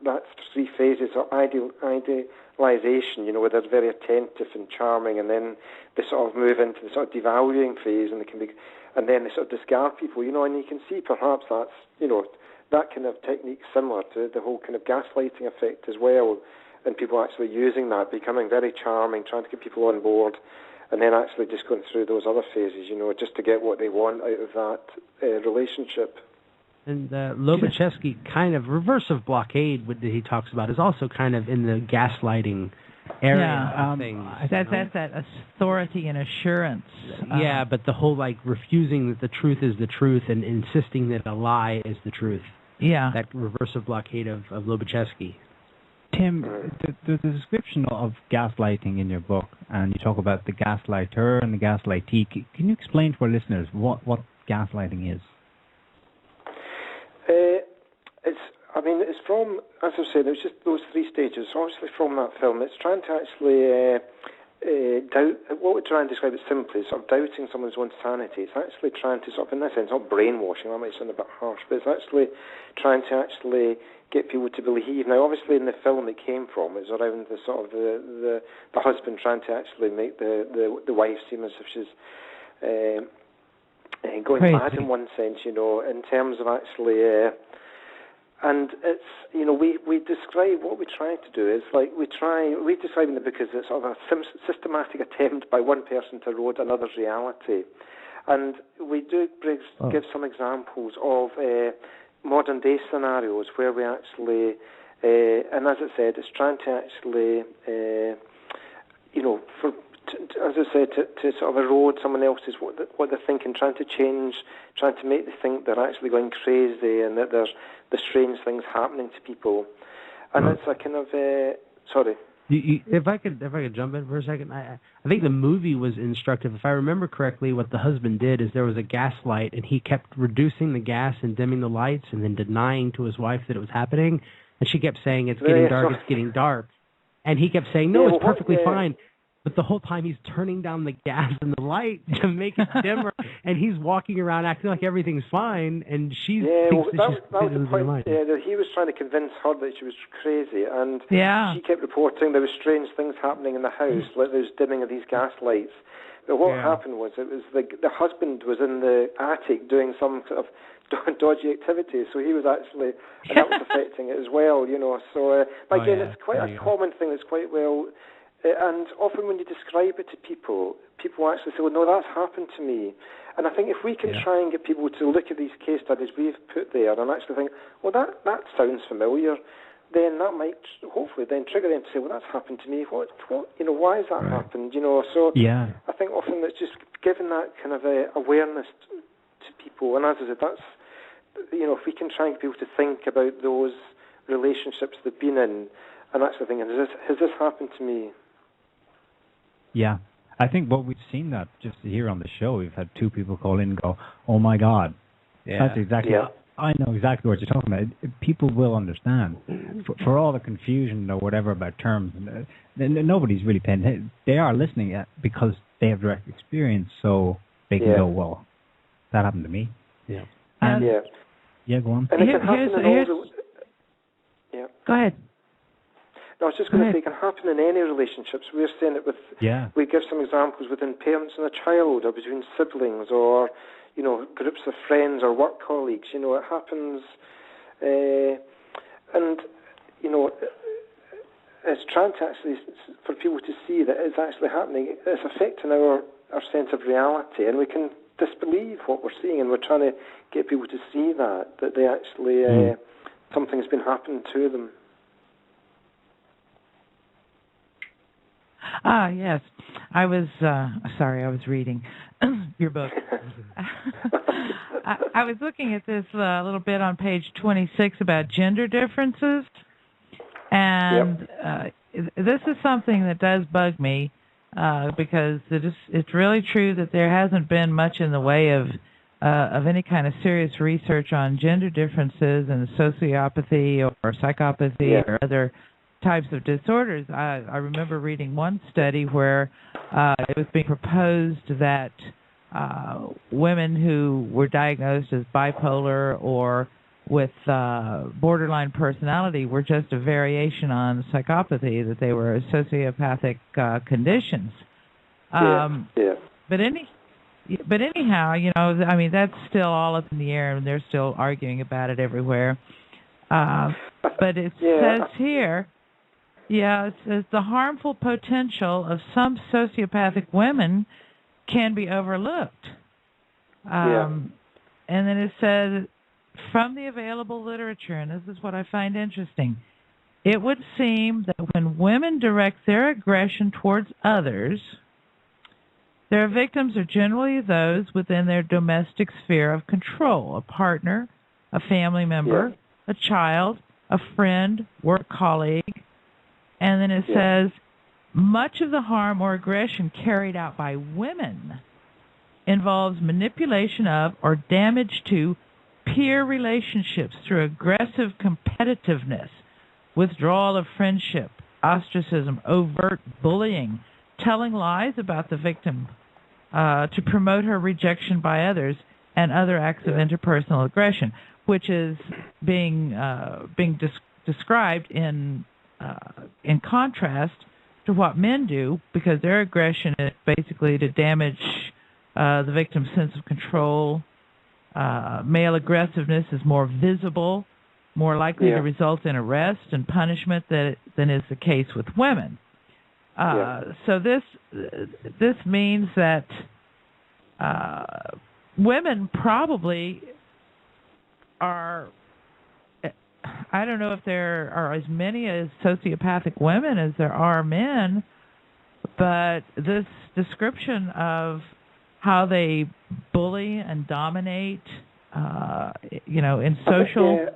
that's three phases of idealization, where they're very attentive and charming, and then they sort of move into the sort of devaluing phase, and then they sort of discard people, and you can see perhaps that's that kind of technique similar to the whole kind of gaslighting effect as well, and people actually using that, becoming very charming, trying to get people on board, and then actually just going through those other phases, just to get what they want out of that relationship. And Lobachevsky, kind of reversive blockade, that he talks about, is also kind of in the gaslighting area of things. That's that authority and assurance. But the whole refusing that the truth is the truth and insisting that a lie is the truth. Yeah. That reversive blockade of Lobachevsky. Tim, the description of gaslighting in your book, and you talk about the gaslighter and the gaslightee. Can you explain to our listeners what gaslighting is? It's from, as I said, it's just those three stages. Obviously, from that film, it's trying to actually doubt. What we try and describe it simply is sort of doubting someone's own sanity. It's actually trying to sort of, in this sense, not brainwashing. That might sound a bit harsh, but it's actually trying to actually get people to believe. Now, obviously, in the film it came from, it's around the sort of the husband trying to actually make the wife seem as if she's going mad in one sense, in terms of actually. And it's, we describe what we try to do is we describe in the book as it's sort of a systematic attempt by one person to erode another's reality. And we do give some examples of modern day scenarios where we actually, and as I said, it's trying to actually, as I said, to sort of erode someone else's what they're thinking, trying to change, trying to make them think they're actually going crazy and that there's strange things happening to people, and it's a kind of sorry. If I could jump in for a second, I think the movie was instructive. If I remember correctly, what the husband did is there was a gas light, and he kept reducing the gas and dimming the lights, and then denying to his wife that it was happening, and she kept saying, "It's getting dark, it's getting dark," and he kept saying, "No, it's perfectly fine." But the whole time he's turning down the gas and the light to make it dimmer, and he's walking around acting like everything's fine, and she thinks that was the point. That he was trying to convince her that she was crazy, and she kept reporting there was strange things happening in the house, like there was dimming of these gas lights. But what happened was it was the husband was in the attic doing some sort of dodgy activity, so he was actually, and that was affecting it as well, So again, it's quite a common thing. It's quite well. And often when you describe it to people actually say, well, no, that's happened to me. And I think if we can try and get people to look at these case studies we've put there and actually think, well, that sounds familiar, then that might hopefully then trigger them to say, well, that's happened to me. What why has that happened? So I think often it's just giving that kind of awareness to people. And as I said, that's, if we can try and get people to think about those relationships they've been in and actually thinking, has this happened to me? Yeah, I think we've seen that just here on the show. We've had two people call in and go, "Oh my God!" That's exactly. I know exactly what you're talking about. People will understand. For all the confusion or whatever about terms, nobody's really paying attention. They are listening because they have direct experience, so they can go, "Well, that happened to me." Yeah. Go on. And it can happen Go ahead. No, I was just going to say it can happen in any relationships. We're saying it with, we give some examples within parents and a child, or between siblings, or, groups of friends or work colleagues. It happens, and, it's trying to actually, for people to see that it's actually happening. It's affecting our sense of reality, and we can disbelieve what we're seeing, and we're trying to get people to see that they actually, something's been happening to them. Yes. I was reading your book. I was looking at this little bit on page 26 about gender differences, and this is something that does bug me because it's really true that there hasn't been much in the way of any kind of serious research on gender differences in sociopathy or psychopathy or other types of disorders. I remember reading one study where it was being proposed that women who were diagnosed as bipolar or with borderline personality were just a variation on psychopathy, that they were sociopathic conditions. But anyhow, I mean, that's still all up in the air, and they're still arguing about it everywhere. But it says here, it says the harmful potential of some sociopathic women can be overlooked. And then it says, from the available literature, and this is what I find interesting, it would seem that when women direct their aggression towards others, their victims are generally those within their domestic sphere of control, a partner, a family member, a child, a friend, work colleague. And then it says, much of the harm or aggression carried out by women involves manipulation of or damage to peer relationships through aggressive competitiveness, withdrawal of friendship, ostracism, overt bullying, telling lies about the victim to promote her rejection by others, and other acts of interpersonal aggression, which is being described in contrast to what men do, because their aggression is basically to damage the victim's sense of control. Male aggressiveness is more visible, more likely to result in arrest and punishment than is the case with women. So this means that women probably are, I don't know if there are as many as sociopathic women as there are men, but this description of how they bully and dominate, in social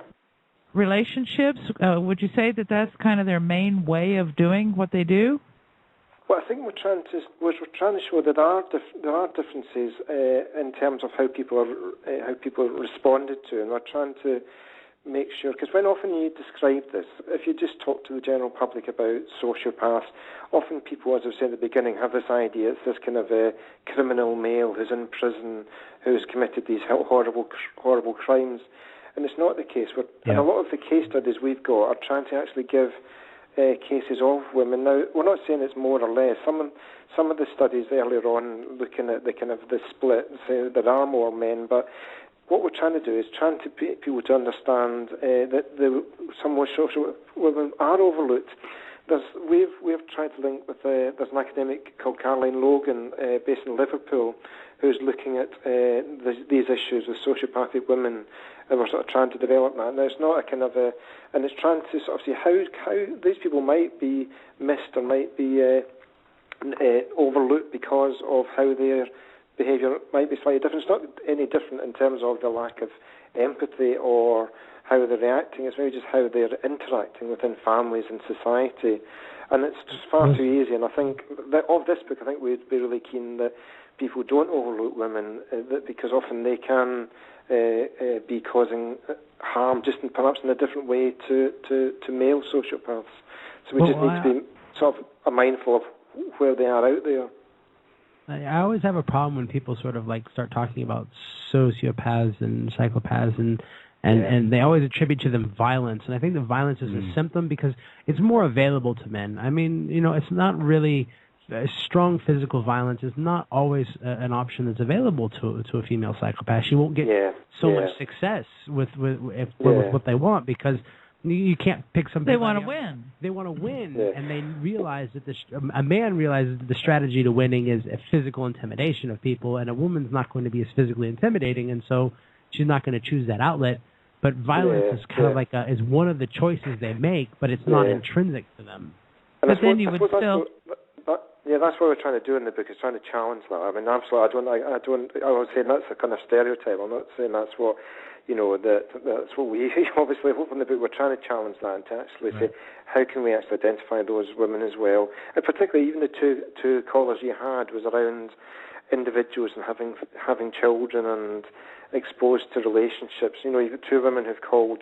relationships, would you say that that's kind of their main way of doing what they do? Well, I think we're trying to show that there are differences in terms of how people responded to, and we're trying to make sure, because when often you describe this, if you just talk to the general public about sociopaths, often people, as I said at the beginning, have this idea it's this kind of a criminal male who's in prison, who's committed these horrible crimes, and it's not the case. And a lot of the case studies we've got are trying to actually give cases of women. Now, we're not saying it's more or less. Some of the studies earlier on looking at the kind of the split, say there are more men, but what we're trying to do is trying to get people to understand that some more social women are overlooked. We've tried to link with there's an academic called Caroline Logan based in Liverpool who's looking at these issues with sociopathic women, and we're sort of trying to develop that. Now, it's not a kind of and it's trying to sort of see how these people might be missed or might be overlooked because of how their behaviour might be slightly different. It's not any different in terms of the lack of empathy or how they're reacting. It's maybe just how they're interacting within families and society. And it's just far too easy. And I think that of this book, I think we'd be really keen that people don't overlook women, because often they can be causing harm, just perhaps in a different way to male sociopaths. So we just need to be sort of mindful of where they are out there. I always have a problem when people sort of like start talking about sociopaths and psychopaths, and they always attribute to them violence. And I think the violence is a symptom because it's more available to men. I mean, it's not really strong physical violence is not always an option that's available to a female psychopath. She won't get so much success with what they want because You can't pick somebody. They want to win. They want to win, and they realize that a man realizes that the strategy to winning is a physical intimidation of people, and a woman's not going to be as physically intimidating, and so she's not going to choose that outlet. But violence is kind of like is one of the choices they make, but it's not intrinsic to them. And but then you would still. That's what we're trying to do in the book, is trying to challenge that. I mean, absolutely. I was saying that's a kind of stereotype. I'm not saying that's what, that's what we obviously hope in the book. We're trying to challenge that and to actually say, how can we actually identify those women as well? And particularly, even the two callers you had was around individuals and having children and exposed to relationships. You've got two women who've called.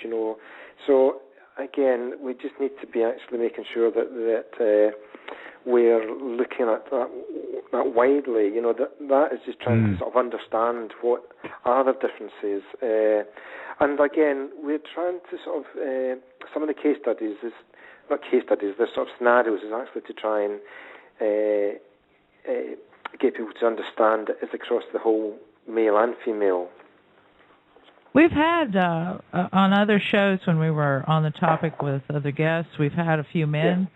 So again, we just need to be actually making sure that we're looking at that widely, that is just trying to sort of understand what are the differences. And again, we're trying to sort of, some of the case studies, the sort of scenarios is actually to try and get people to understand it is across the whole male and female. We've had, on other shows when we were on the topic with other guests, we've had a few men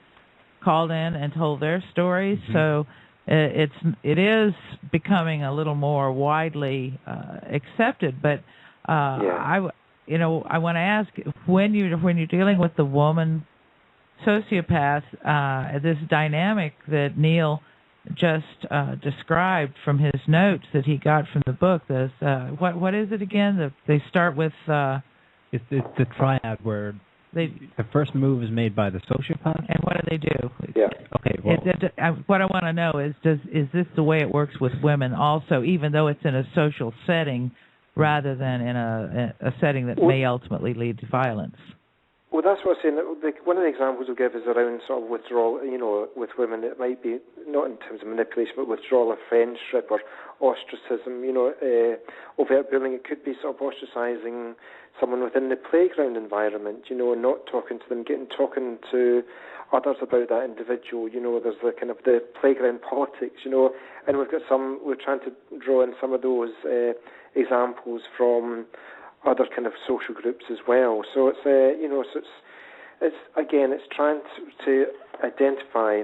called in and told their stories, so it is becoming a little more widely accepted. But I want to ask, when you're dealing with the woman sociopath, this dynamic that Neil just described from his notes that he got from the book. This what is it again? They start with it's the triad where the first move is made by the sociopath. And what do they do? Yeah. Okay. Well, what I want to know is this the way it works with women also, even though it's in a social setting rather than in a setting that may ultimately lead to violence? Well, that's what I'm saying. One of the examples we'll give is around sort of withdrawal, with women. It might be not in terms of manipulation, but withdrawal of friendship or ostracism, overt bullying. It could be sort of ostracizing someone within the playground environment, not talking to them, talking to others about that individual. There's the kind of the playground politics, and we're trying to draw in some of those examples from other kind of social groups as well. So it's it's trying to identify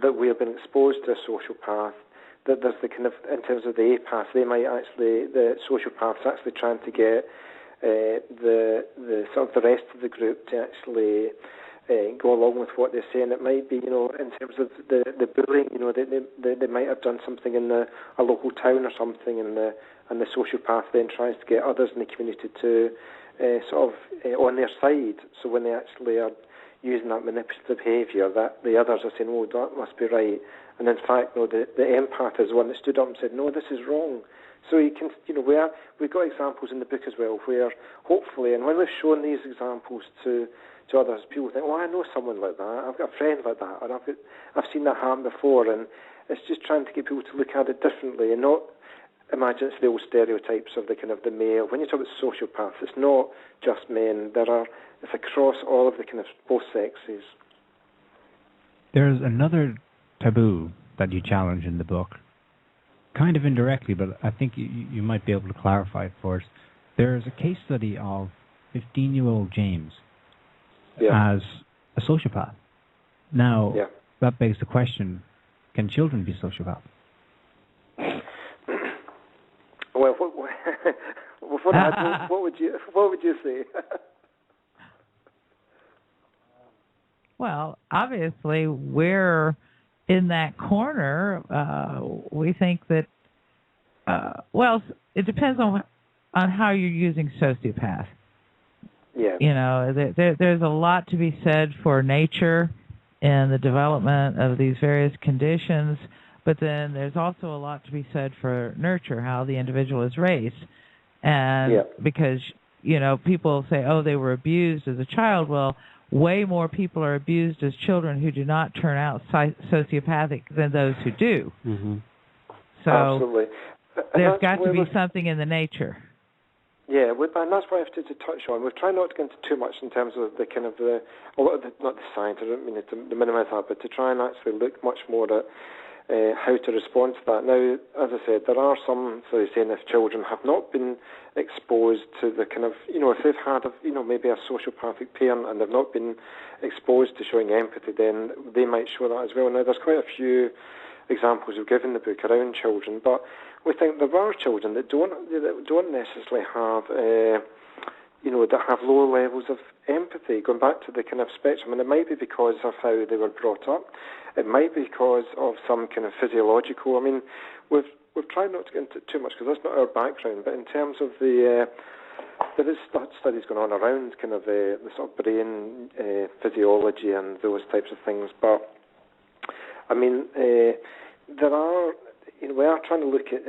that we have been exposed to a sociopath, that there's the kind of, in terms of the APATH, the sociopaths actually trying to get the sort of the rest of the group to actually go along with what they're saying. It might be, in terms of the bullying, they might have done something in a local town or something, and the sociopath then tries to get others in the community to sort of on their side. So when they actually are using that manipulative behaviour, that the others are saying, "Oh, that must be right," and in fact, no, the empath is the one that stood up and said, "No, this is wrong." So you can, we've got examples in the book as well where hopefully, and when we've shown these examples to others, people think, "Oh, I know someone like that. I've got a friend like that, or I've seen that happen before." And it's just trying to get people to look at it differently and not imagine it's the old stereotypes of the kind of the male. When you talk about sociopaths, it's not just men. It's across all of the kind of both sexes. There's another taboo that you challenge in the book, kind of indirectly, but I think you might be able to clarify it for us. There's a case study of 15-year-old James as a sociopath. Now, that begs the question, can children be sociopaths? Well, what would you say? Well, obviously, we're in that corner. We think that, it depends on how you're using sociopath. Yeah. There's a lot to be said for nature and the development of these various conditions, but then there's also a lot to be said for nurture, how the individual is raised. And because, people say, oh, they were abused as a child. Well, way more people are abused as children who do not turn out sociopathic than those who do. Mm-hmm. So absolutely. There's got to be something in the nature. Yeah, and that's what I have to touch on. We've tried not to get into too much in terms of the kind of a lot of not the science. I don't mean to minimize that, but to try and actually look much more at how to respond to that. Now, as I said, there are some studies saying if children have not been exposed to the kind of, if they've had, maybe a sociopathic parent and they've not been exposed to showing empathy, then they might show that as well. Now, there's quite a few examples we've given in the book around children, but we think there are children that don't necessarily have, that have low levels of empathy, going back to the kind of spectrum, and it might be because of how they were brought up. It might be because of some kind of physiological. I mean, we've tried not to get into too much because that's not our background, but in terms of there is studies going on around kind of the sort of brain physiology and those types of things. But I mean, there are, we are trying to look at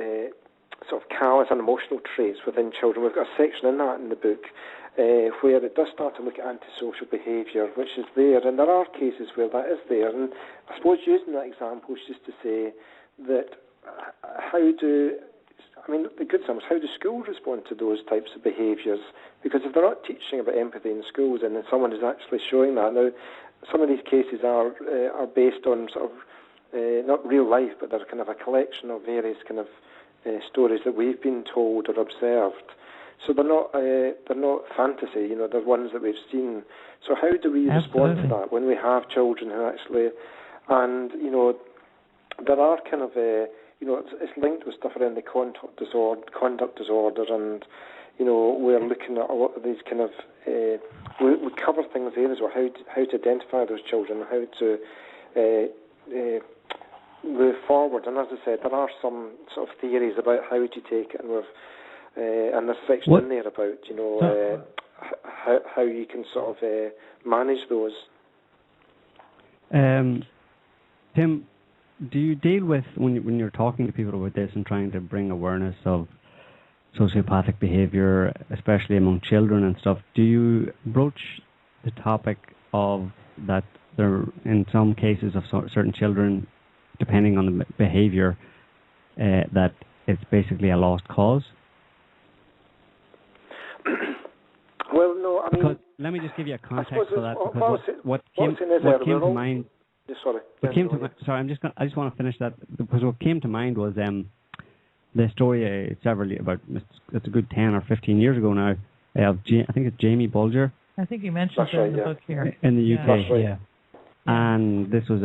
sort of callous and emotional traits within children. We've got a section in the book where it does start to look at antisocial behaviour, which is there, and there are cases where that is there. And I suppose using that example is just to say that the good thing is, how do schools respond to those types of behaviours? Because if they're not teaching about empathy in schools and then someone is actually showing that, now some of these cases are based on sort of not real life, but they're kind of a collection of various kind of stories that we've been told or observed. So they're not fantasy, they're ones that we've seen. So how do we respond to that when we have children who actually, and there are kind of it's linked with stuff around the conduct disorder, and we're looking at a lot of these kind of we cover things there as well, how to identify those children, how to move forward. And as I said, there are some sort of theories about how to take it, and there's a section in there about how you can sort of manage those. Tim, do you deal with, when you're talking to people about this and trying to bring awareness of sociopathic behaviour, especially among children and stuff, do you broach the topic of that there, in some cases of certain children, depending on the behaviour, that it's basically a lost cause? Well, no, I mean... Because, let me just give you a context for that. Because what came to mind... Sorry. Sorry, I just want to finish that, because what came to mind was the story it's a good 10 or 15 years ago now, of I think it's Jamie Bulger. I think you mentioned that in the book here. In the UK, yeah. And this was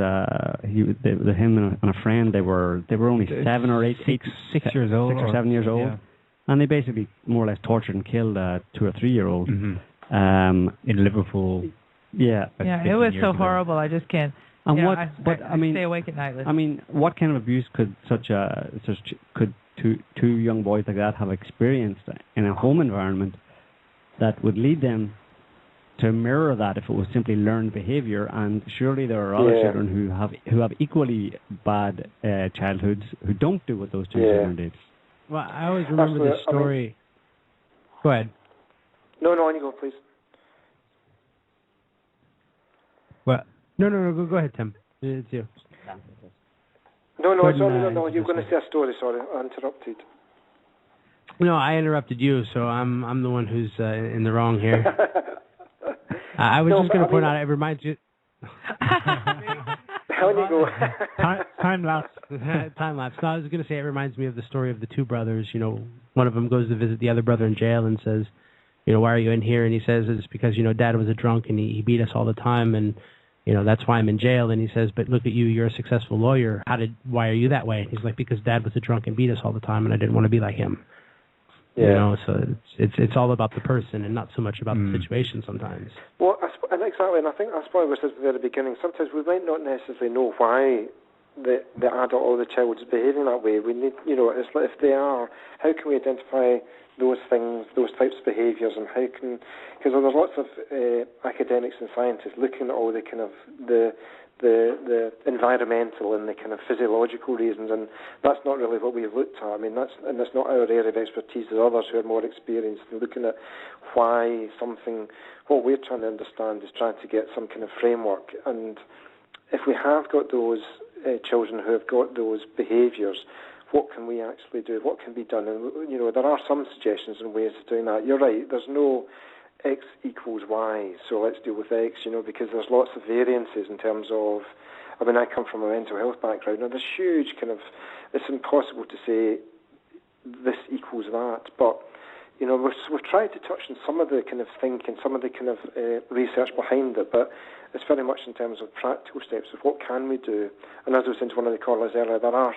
him and a friend. They were only 7 or 8, 6 years old, 6 or 7 years old, and they basically more or less tortured and killed a 2 or 3 year old in Liverpool. Yeah, it was so horrible. I just can't. And I stay awake at night. I mean, what kind of abuse could could two young boys like that have experienced in a home environment that would lead them to mirror that if it was simply learned behaviour? And surely there are other children who have equally bad childhoods who don't do what those two children did. Well, I always remember this story. Go ahead. No, on you go, please. Well, no. Go ahead, Tim. It's you. No. You're going to say a story. Sorry, I interrupted. No, I interrupted you, so I'm the one who's in the wrong here. I was just going to point out, it reminds you... On you go. Time lapse. Time lapse. No, I was going to say, it reminds me of the story of the two brothers. One of them goes to visit the other brother in jail and says, why are you in here? And he says, it's because, Dad was a drunk and he beat us all the time, and, that's why I'm in jail. And he says, but look at you, you're a successful lawyer. Why are you that way? And he's like, because Dad was a drunk and beat us all the time, and I didn't want to be like him. Yeah. So it's all about the person and not so much about the situation sometimes. Well, exactly, and I think that's why we said at the very beginning, sometimes we might not necessarily know why the adult or the child is behaving that way. We need, it's like if they are, how can we identify those things, those types of behaviours, and how can, because there's lots of academics and scientists looking at all the kind of the environmental and the kind of physiological reasons, and that's not really what we've looked at. I mean, that's not our area of expertise. There's others who are more experienced in looking at why something. What we're trying to understand is trying to get some kind of framework, and if we have got those children who have got those behaviours, what can we actually do? What can be done? And there are some suggestions and ways of doing that. You're right. There's no X equals Y, so let's deal with X, because there's lots of variances in terms of, I mean, I come from a mental health background. Now, there's huge kind of, it's impossible to say this equals that, but, you know, we've tried to touch on some of the kind of thinking, some of the kind of research behind it, but it's very much in terms of practical steps of what can we do. And as I was saying to one of the callers earlier, there are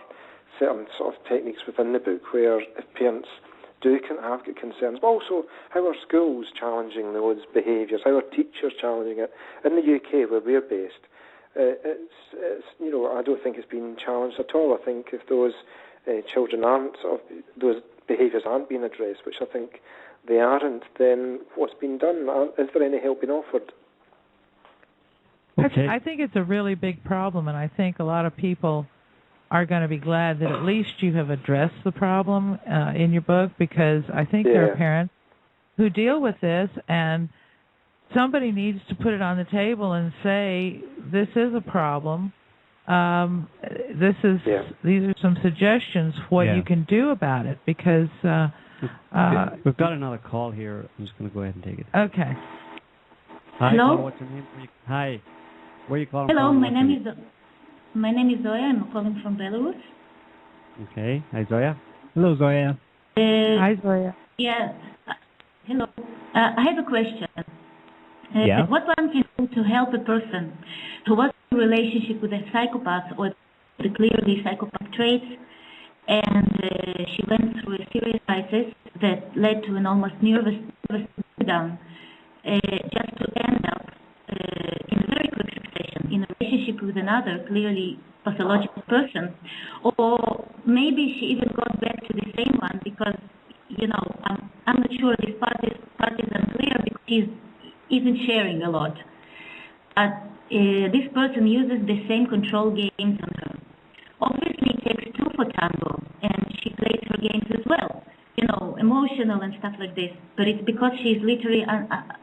certain sort of techniques within the book where if parents have got concerns, but also how are schools challenging those behaviours, how are teachers challenging it. In the UK, where we're based, it's you know, I don't think it's been challenged at all. I think if those children aren't, sort of, those behaviours aren't being addressed, which I think they aren't, then what's been done? Is there any help being offered? Okay. I think it's a really big problem, and I think a lot of people are going to be glad that at least you have addressed the problem in your book, because I think there are parents who deal with this, and somebody needs to put it on the table and say, this is a problem. These are some suggestions what you can do about it, because we've got another call here. I'm just going to go ahead and take it. Okay. Hi, hello. What's your name? Hi. Where are you calling hello, from? My name is Zoya. I'm calling from Belarus. Okay. Hi, Zoya. Hello, Zoya. Hi, Zoya. Yeah. Hello. I have a question. What one can do to help a person who was in a relationship with a psychopath or the clearly psychopath traits, and she went through a serious crisis that led to an almost nervous breakdown, just to end up in a very quick succession in a relationship with another clearly pathological person, or maybe she even got back to the same one because, you know, I'm not sure this part is unclear because she's even sharing a lot. This person uses the same control games on her. Obviously, it takes two for tango, and she plays her games as well, you know, emotional and stuff like this. But it's because she's literally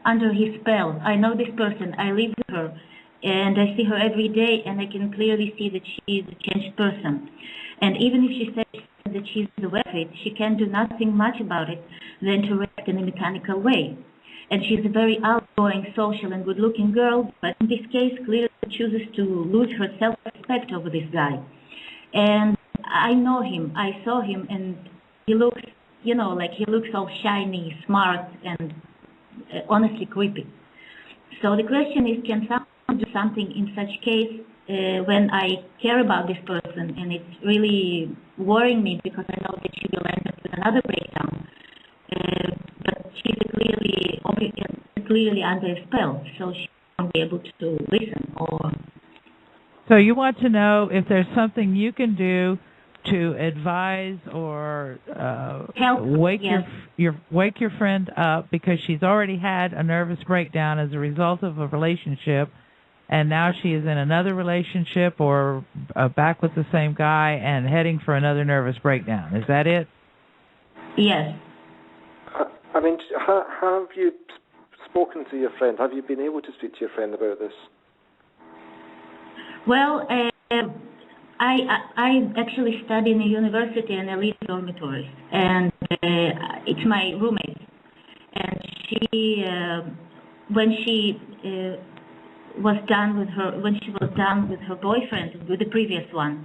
under his spell. I know this person, I live with her, and I see her every day, and I can clearly see that she is a changed person. And even if she says that she's aware of it, she can't do nothing much about it than to react in a mechanical way. And she's a very outgoing, social, and good-looking girl, but in this case, clearly chooses to lose her self-respect over this guy. And I know him, I saw him, and he looks, you know, like he looks all shiny, smart, and honestly creepy. So the question is, can someone do something in such case when I care about this person, and it's really worrying me because I know that she will end up with another breakdown. But she's clearly under a spell, so she won't be able to listen. Or so you want to know if there's something you can do to advise or help wake your friend up, because she's already had a nervous breakdown as a result of a relationship, and now she is in another relationship or back with the same guy and heading for another nervous breakdown. Is that it? Yes. I mean, have you spoken to your friend? Have you been able to speak to your friend about this? Well, I actually study in a university and I live in dormitories, and it's my roommate. And she, when she was done with her boyfriend, with the previous one,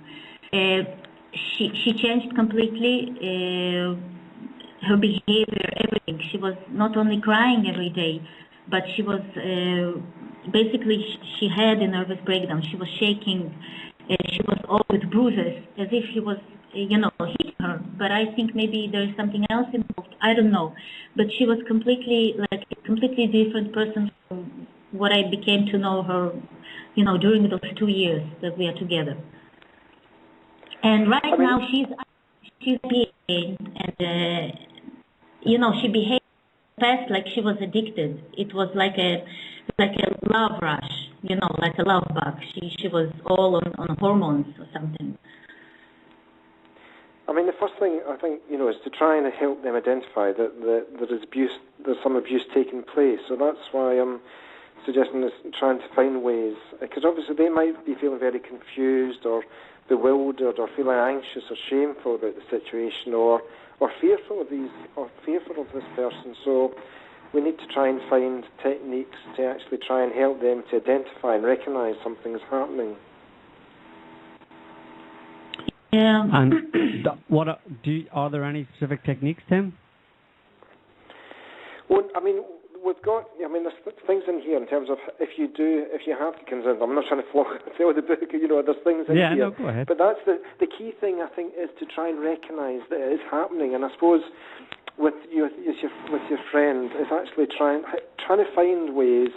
she changed completely. Her behavior, everything. She was not only crying every day, but she was basically, she had a nervous breakdown. She was shaking. She was all with bruises, as if he was, you know, hitting her. But I think maybe there's something else involved. I don't know. But she was completely, like, a completely different person from what I became to know her, you know, during those 2 years that we are together. And right now she's behaving, and you know, she behaved past like she was addicted. It was like a love rush, you know, like a love bug. She was all on hormones or something. I mean, the first thing I think, you know, is to try and help them identify that there's some abuse taking place. So that's why I'm suggesting is trying to find ways, because obviously they might be feeling very confused or bewildered or feeling anxious or shameful about the situation or fearful of this person. So we need to try and find techniques to actually try and help them to identify and recognise something is happening. And are there any specific techniques, Tim? Well, I mean, there's things in here in terms of if you have the concerns. I'm not trying to sell the book, there's things in here. Yeah, no, go ahead. But that's the key thing, I think, is to try and recognise that it is happening. And I suppose with your friend is actually trying to find ways.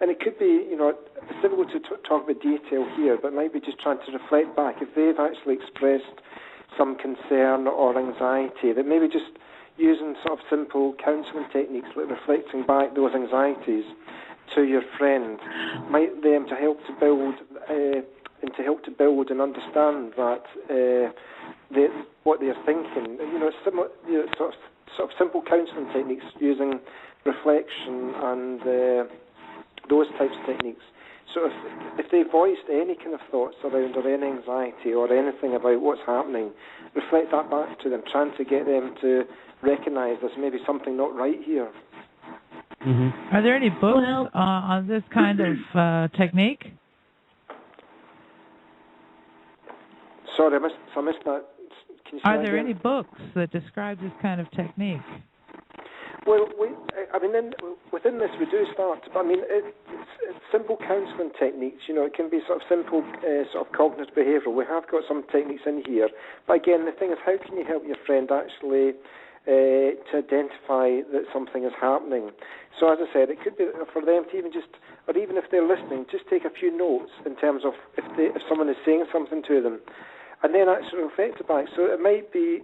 And it could be, it's difficult to talk about detail here, but maybe just trying to reflect back. If they've actually expressed some concern or anxiety, that maybe just using sort of simple counselling techniques like reflecting back those anxieties to your friend might them to help to build and understand that what they're thinking. Similar, sort of simple counselling techniques using reflection and those types of techniques. So if they voiced any kind of thoughts around or any anxiety or anything about what's happening, reflect that back to them, trying to get them to recognise there's maybe something not right here. Mm-hmm. Are there any books on this kind of technique? Sorry, I missed that. Can you say Are there any books that describe this kind of technique? Well, within this we do start. It's simple counselling techniques. It can be sort of simple, sort of cognitive behavioural. We have got some techniques in here, but again, the thing is, how can you help your friend actually to identify that something is happening? So, as I said, it could be for them to even just, or even if they're listening, just take a few notes in terms of if someone is saying something to them, and then actually reflect it back. So it might be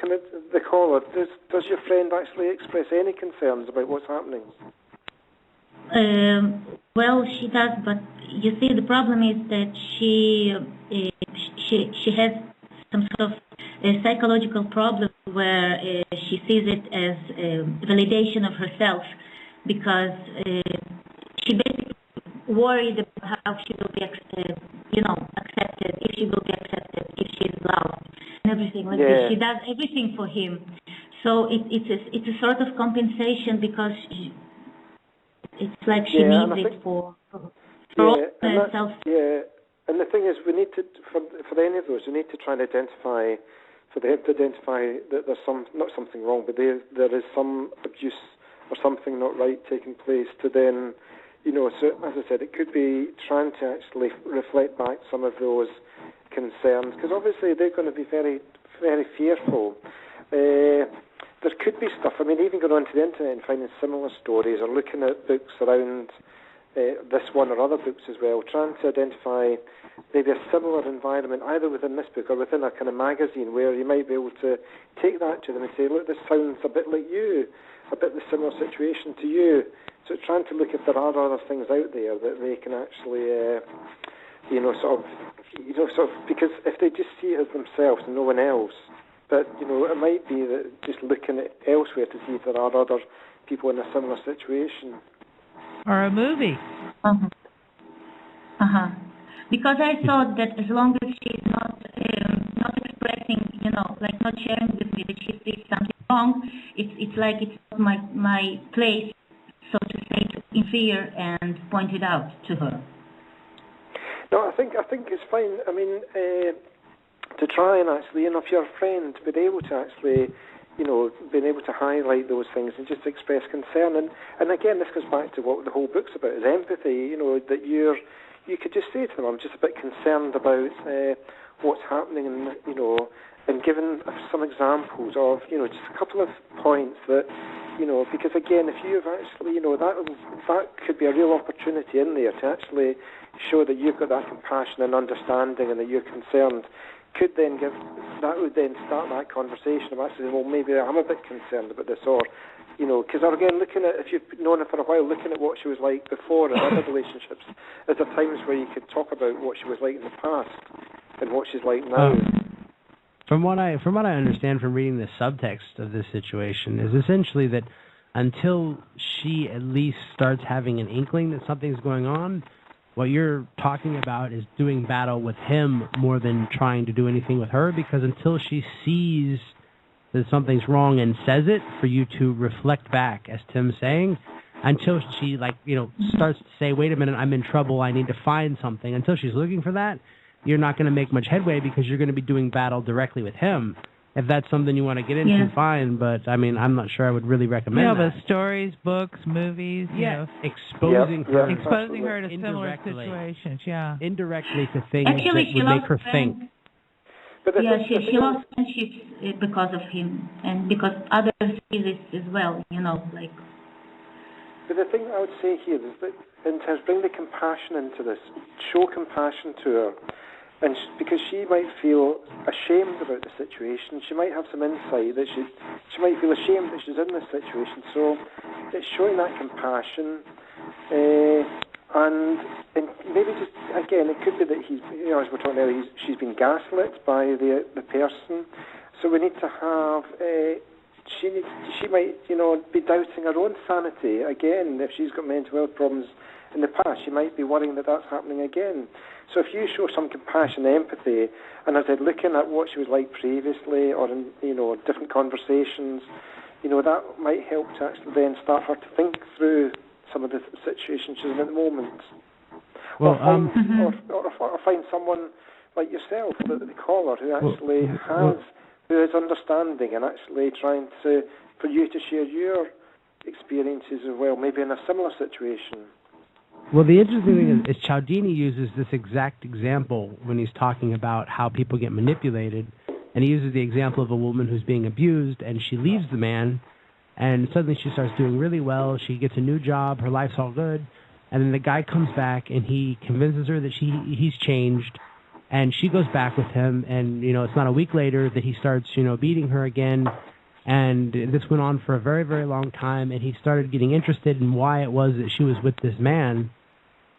kind of the caller. Does your friend actually express any concerns about what's happening? Well, she does, but you see, the problem is that she has some sort of a psychological problem where she sees it as validation of herself, because she basically worried about how she will be accepted, if she will be accepted, if she is loved, and everything like this. She does everything for him, so it's a sort of compensation, because it's like she needs it for herself. Yeah, and the thing is, we need to, for any of those, we need to try and identify, for them to identify that there's not something wrong, but there is some abuse or something not right taking place, to then, so as I said, it could be trying to actually reflect back some of those concerns, because obviously they're going to be very, very fearful. There could be stuff, even going onto the internet and finding similar stories, or looking at books around this one or other books as well, trying to identify maybe a similar environment, either within this book or within a kind of magazine, where you might be able to take that to them and say, look, this sounds a bit like you, a bit the similar situation to you. So trying to look if there are other things out there that they can actually, because if they just see it as themselves and no one else, but, it might be that just looking at elsewhere to see if there are other people in a similar situation. Or a movie. Because I thought that as long as she's not expressing, like not sharing with me that she sees something wrong, it's like it's not my place, so to say, to interfere and point it out to her. No, I think it's fine. To try and actually, if you're a friend, to be able to actually, being able to highlight those things and just express concern. And again, this goes back to what the whole book's about, is empathy, that you could just say to them, I'm just a bit concerned about what's happening, and given some examples of, just a couple of points that, because again, if you've actually, that could be a real opportunity in there to actually show that you've got that compassion and understanding and that you're concerned. Would then start that conversation of actually, well, maybe I'm a bit concerned about this, or, because again, looking at, if you've known her for a while, looking at what she was like before in other relationships, there's the times where you could talk about what she was like in the past and what she's like now. From what I understand from reading the subtext of this situation is essentially that until she at least starts having an inkling that something's going on, what you're talking about is doing battle with him more than trying to do anything with her, because until she sees that something's wrong and says it, for you to reflect back, as Tim's saying, until she starts to say, wait a minute, I'm in trouble, I need to find something, until she's looking for that, you're not going to make much headway because you're going to be doing battle directly with him. If that's something you want to get into, fine. But I mean, I'm not sure I would really recommend that. But stories, books, movies, exposing her to similar situations, indirectly to things Actually, that would make her think. But she lost friendships because of him, and because others see this as well. But the thing I would say here is that, in terms, bring the compassion into this. Show compassion to her. And because she might feel ashamed about the situation, she might have some insight that she might feel ashamed that she's in this situation. So it's showing that compassion, and maybe just again, it could be that he's, as we're talking earlier, she's been gaslit by the person. So we need to have. She might be doubting her own sanity again. If she's got mental health problems in the past, she might be worrying that that's happening again. So if you show some compassion, empathy, and as I said, looking at what she was like previously, or in different conversations, that might help to actually then start her to think through some of the situations she's in at the moment. Well, or find someone like yourself, the caller, who actually who is understanding and actually trying for you to share your experiences as well, maybe in a similar situation. Well, the interesting thing is Cialdini uses this exact example when he's talking about how people get manipulated, and he uses the example of a woman who's being abused, and she leaves the man, and suddenly she starts doing really well, she gets a new job, her life's all good, and then the guy comes back, and he convinces her that he's changed, and she goes back with him, and, it's not a week later that he starts, beating her again, and this went on for a very, very long time, and he started getting interested in why it was that she was with this man.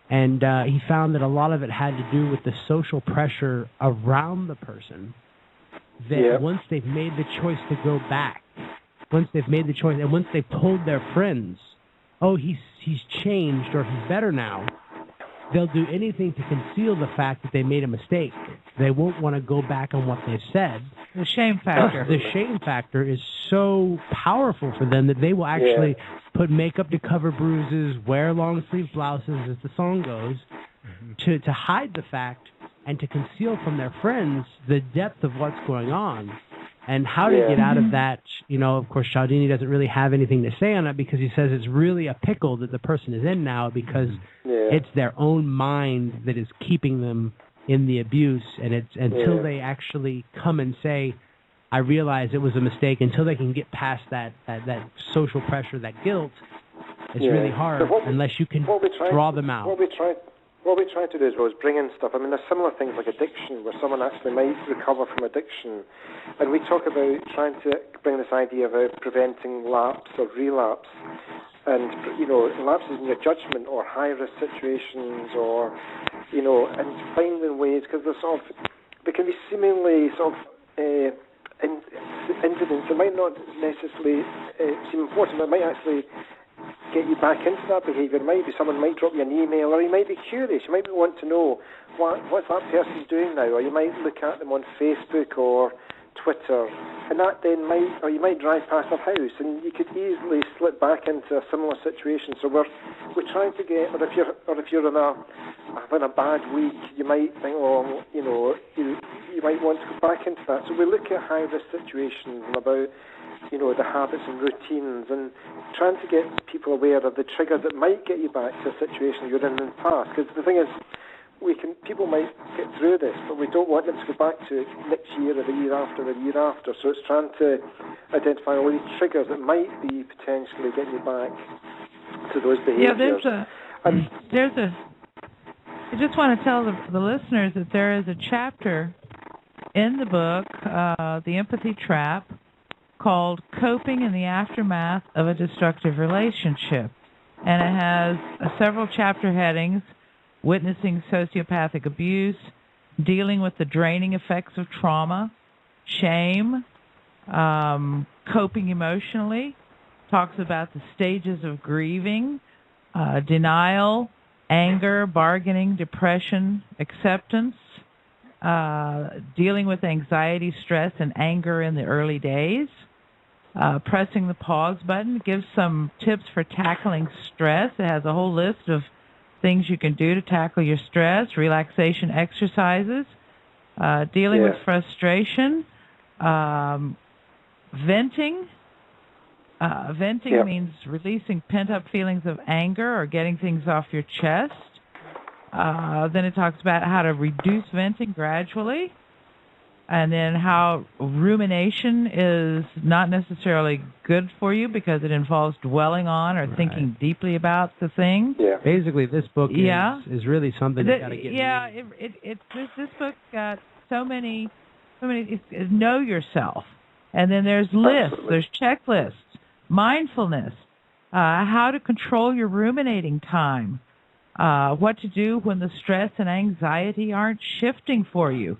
And he found that a lot of it had to do with the social pressure around the person, that once they've made the choice to go back, once they've made the choice, and once they've told their friends, oh, he's changed or he's better now, they'll do anything to conceal the fact that they made a mistake. They won't want to go back on what they've said. The shame factor. The shame factor is so powerful for them that they will actually put makeup to cover bruises, wear long-sleeve blouses, as the song goes, to hide the fact and to conceal from their friends the depth of what's going on. And how to get out of that, of course, Cialdini doesn't really have anything to say on it because he says it's really a pickle that the person is in now because it's their own mind that is keeping them in the abuse, and it's until they actually come and say, I realize it was a mistake, until they can get past that social pressure, that guilt, it's really hard unless you can draw them out. What we try to do as well is bring in stuff. I mean, there's similar things like addiction, where someone actually might recover from addiction. And we talk about trying to bring this idea about preventing lapse or relapse. And, lapses in your judgment or high-risk situations or, and finding ways, because there can be seemingly incidents that might not necessarily seem important, but might actually get you back into that behaviour. Maybe someone might drop you an email, or you might be curious. You might want to know what's that person doing now, or you might look at them on Facebook or Twitter, and that then you might drive past their house, and you could easily slip back into a similar situation. So we're trying to get, or if you're having a bad week, you might think, you might want to go back into that. So we look at high-risk situations and about the habits and routines, and trying to get people aware of the triggers that might get you back to a situation you're in the past. Because the thing is, people might get through this, but we don't want them to go back to it next year or the year after or the year after. So it's trying to identify all these triggers that might be potentially getting you back to those behaviors. I just want to tell the listeners that there is a chapter in the book, The Empathy Trap, called Coping in the Aftermath of a Destructive Relationship. And it has several chapter headings: witnessing sociopathic abuse, dealing with the draining effects of trauma, shame, coping emotionally, talks about the stages of grieving, denial, anger, bargaining, depression, acceptance, dealing with anxiety, stress, and anger in the early days, pressing the pause button, gives some tips for tackling stress. It has a whole list of things you can do to tackle your stress, relaxation exercises, dealing with frustration, venting. Venting means releasing pent-up feelings of anger or getting things off your chest. Then it talks about how to reduce venting gradually, and then how rumination is not necessarily good for you because it involves dwelling on or thinking deeply about the thing. Yeah. Basically, this book is really something you got to get. Yeah, this book got so many. Know yourself, and then there's lists, there's checklists, mindfulness, how to control your ruminating time. What to do when the stress and anxiety aren't shifting for you.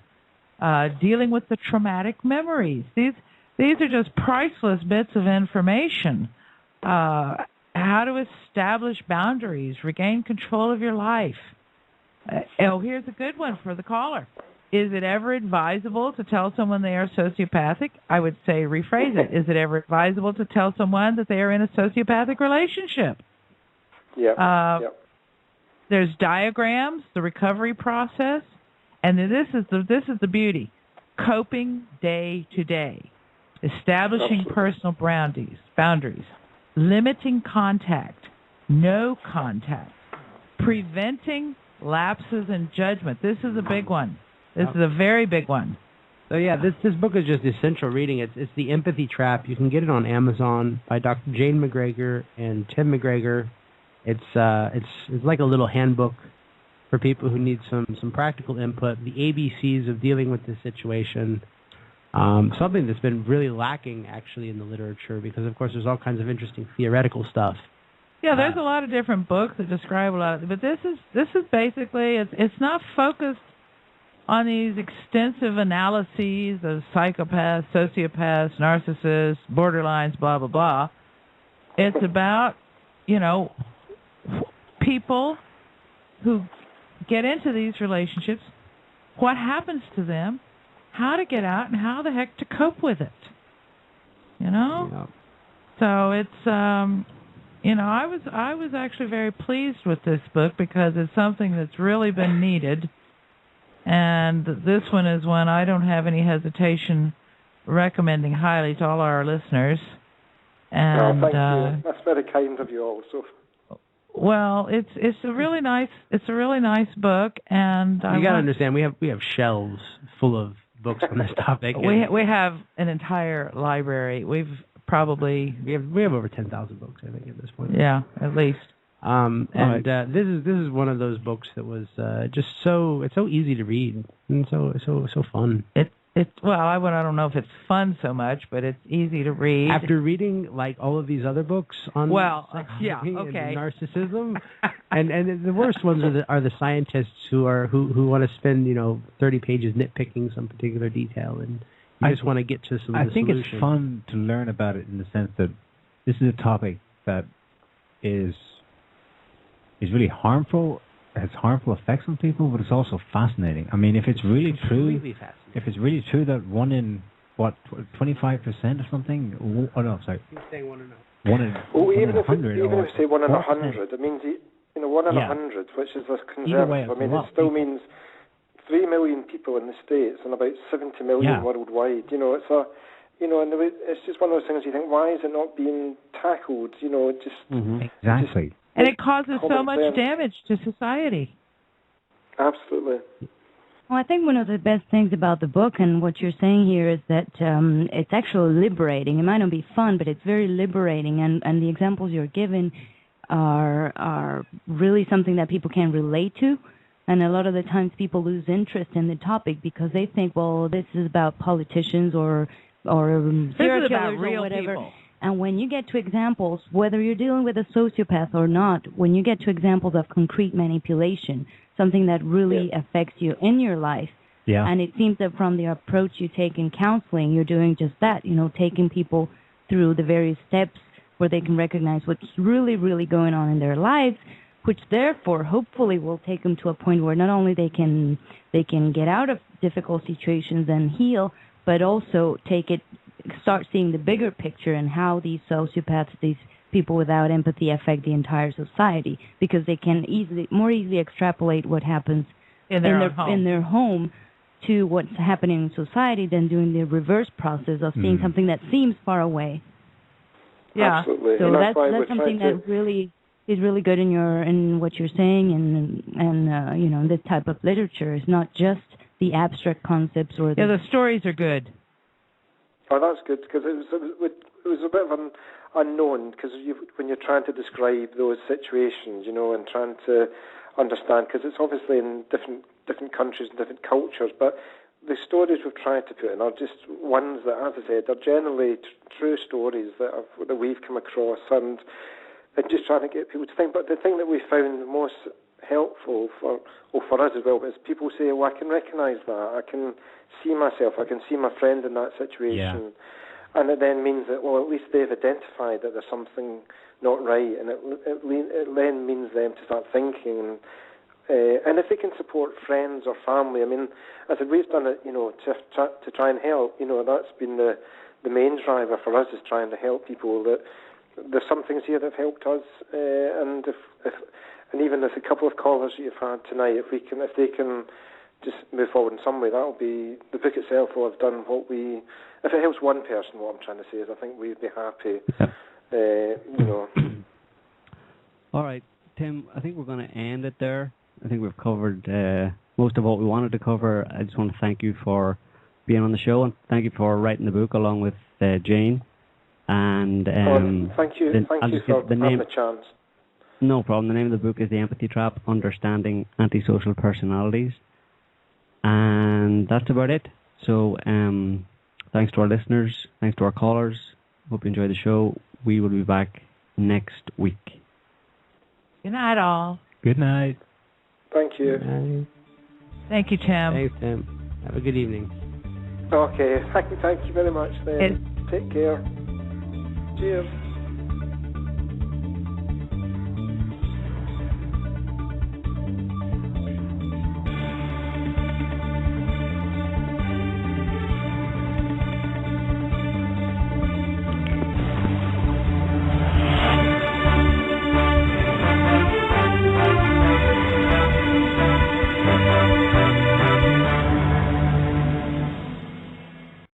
Dealing with the traumatic memories. These are just priceless bits of information. How to establish boundaries, regain control of your life. Here's a good one for the caller. Is it ever advisable to tell someone they are sociopathic? I would say rephrase it. Is it ever advisable to tell someone that they are in a sociopathic relationship? There's diagrams, the recovery process, and then this is the beauty. Coping day to day, establishing personal boundaries, limiting contact, no contact, preventing lapses in judgment. This is a big one. This is a very big one. So yeah, this book is just essential reading. It's The Empathy Trap. You can get it on Amazon by Dr. Jane McGregor and Tim McGregor. It's like a little handbook for people who need some practical input, the ABCs of dealing with this situation. Something that's been really lacking actually in the literature because of course there's all kinds of interesting theoretical stuff. Yeah, there's a lot of different books that describe a lot of, but this is basically it's not focused on these extensive analyses of psychopaths, sociopaths, narcissists, borderlines, blah blah blah. It's about people who get into these relationships, what happens to them, how to get out, and how the heck to cope with it. So it's I was actually very pleased with this book because it's something that's really been needed, and this one is one I don't have any hesitation recommending highly to all our listeners. And thank you. That's very kind of you also. Well, it's a really nice book, and you got to understand we have shelves full of books on this topic. We have an entire library. We have over 10,000 books, I think, at this point. Yeah, at least. This is one of those books that was just it's so easy to read and so fun. I don't know if it's fun so much, but it's easy to read. After reading like all of these other books on and narcissism, and the worst ones are the scientists who want to spend 30 pages nitpicking some particular detail, and you just want to get to some. I think it's fun to learn about it in the sense that this is a topic that is really harmful. It has harmful effects on people, but it's also fascinating. I mean, if it's really true, that one in 25% or something. Oh no, sorry. You're saying 1 in 100. Even if say 1 in 100, it means 1 in 100, which is a conservative. I mean, it still means 3 million people in the States and about 70 million worldwide. It's just one of those things you think, why is it not being tackled? Exactly. And it causes so much damage to society. Absolutely. Well, I think one of the best things about the book and what you're saying here is that it's actually liberating. It might not be fun, but it's very liberating. And the examples you're giving are really something that people can relate to. And a lot of the times people lose interest in the topic because they think, well, this is about politicians or serial killers or whatever. People. And when you get to examples, whether you're dealing with a sociopath or not, when you get to examples of concrete manipulation, something that really affects you in your life, and it seems that from the approach you take in counseling, you're doing just that, taking people through the various steps where they can recognize what's really, really going on in their lives, which therefore hopefully will take them to a point where not only they can get out of difficult situations and heal, but also start seeing the bigger picture and how these sociopaths, these people without empathy, affect the entire society, because they can more easily extrapolate what happens in their home to what's happening in society than doing the reverse process of seeing something that seems far away. Yeah. Absolutely. So and that's something to... that really is really good in what you're saying, and you know, this type of literature is not just the abstract concepts or the stories are good. Oh, that's good, because it was a bit of an unknown, because when you're trying to describe those situations, you know, and trying to understand, because it's obviously in different countries and different cultures, but the stories we've tried to put in are just ones that, as I said, are generally true stories that we've come across, and just trying to get people to think. But the thing that we found most helpful for us as well is people say, well, I can recognise that, I can see myself, I can see my friend in that situation, and it then means that, well, at least they've identified that there's something not right, and it then means them to start thinking. And if they can support friends or family, I mean, as we've done it, you know, to try and help, you know, that's been the main driver for us, is trying to help people. That there's some things here that have helped us, and and even if a couple of callers that you've had tonight, if they can just move forward in some way, that'll be, the book itself will have done what we. If it helps one person, what I'm trying to say is, I think we'd be happy. You know. All right, Tim, I think we're going to end it there. I think we've covered most of what we wanted to cover. I just want to thank you for being on the show, and thank you for writing the book along with Jane. And thank you for having the chance. No problem. The name of the book is The Empathy Trap: Understanding Antisocial Personalities. And that's about it. So thanks to our listeners, thanks to our callers. Hope you enjoyed the show. We will be back next week. Good night, all. Good night. Thank you. Thank you, Tim. Thanks, Tim. Have a good evening. Okay. Thank you very much, then. Take care. Cheers.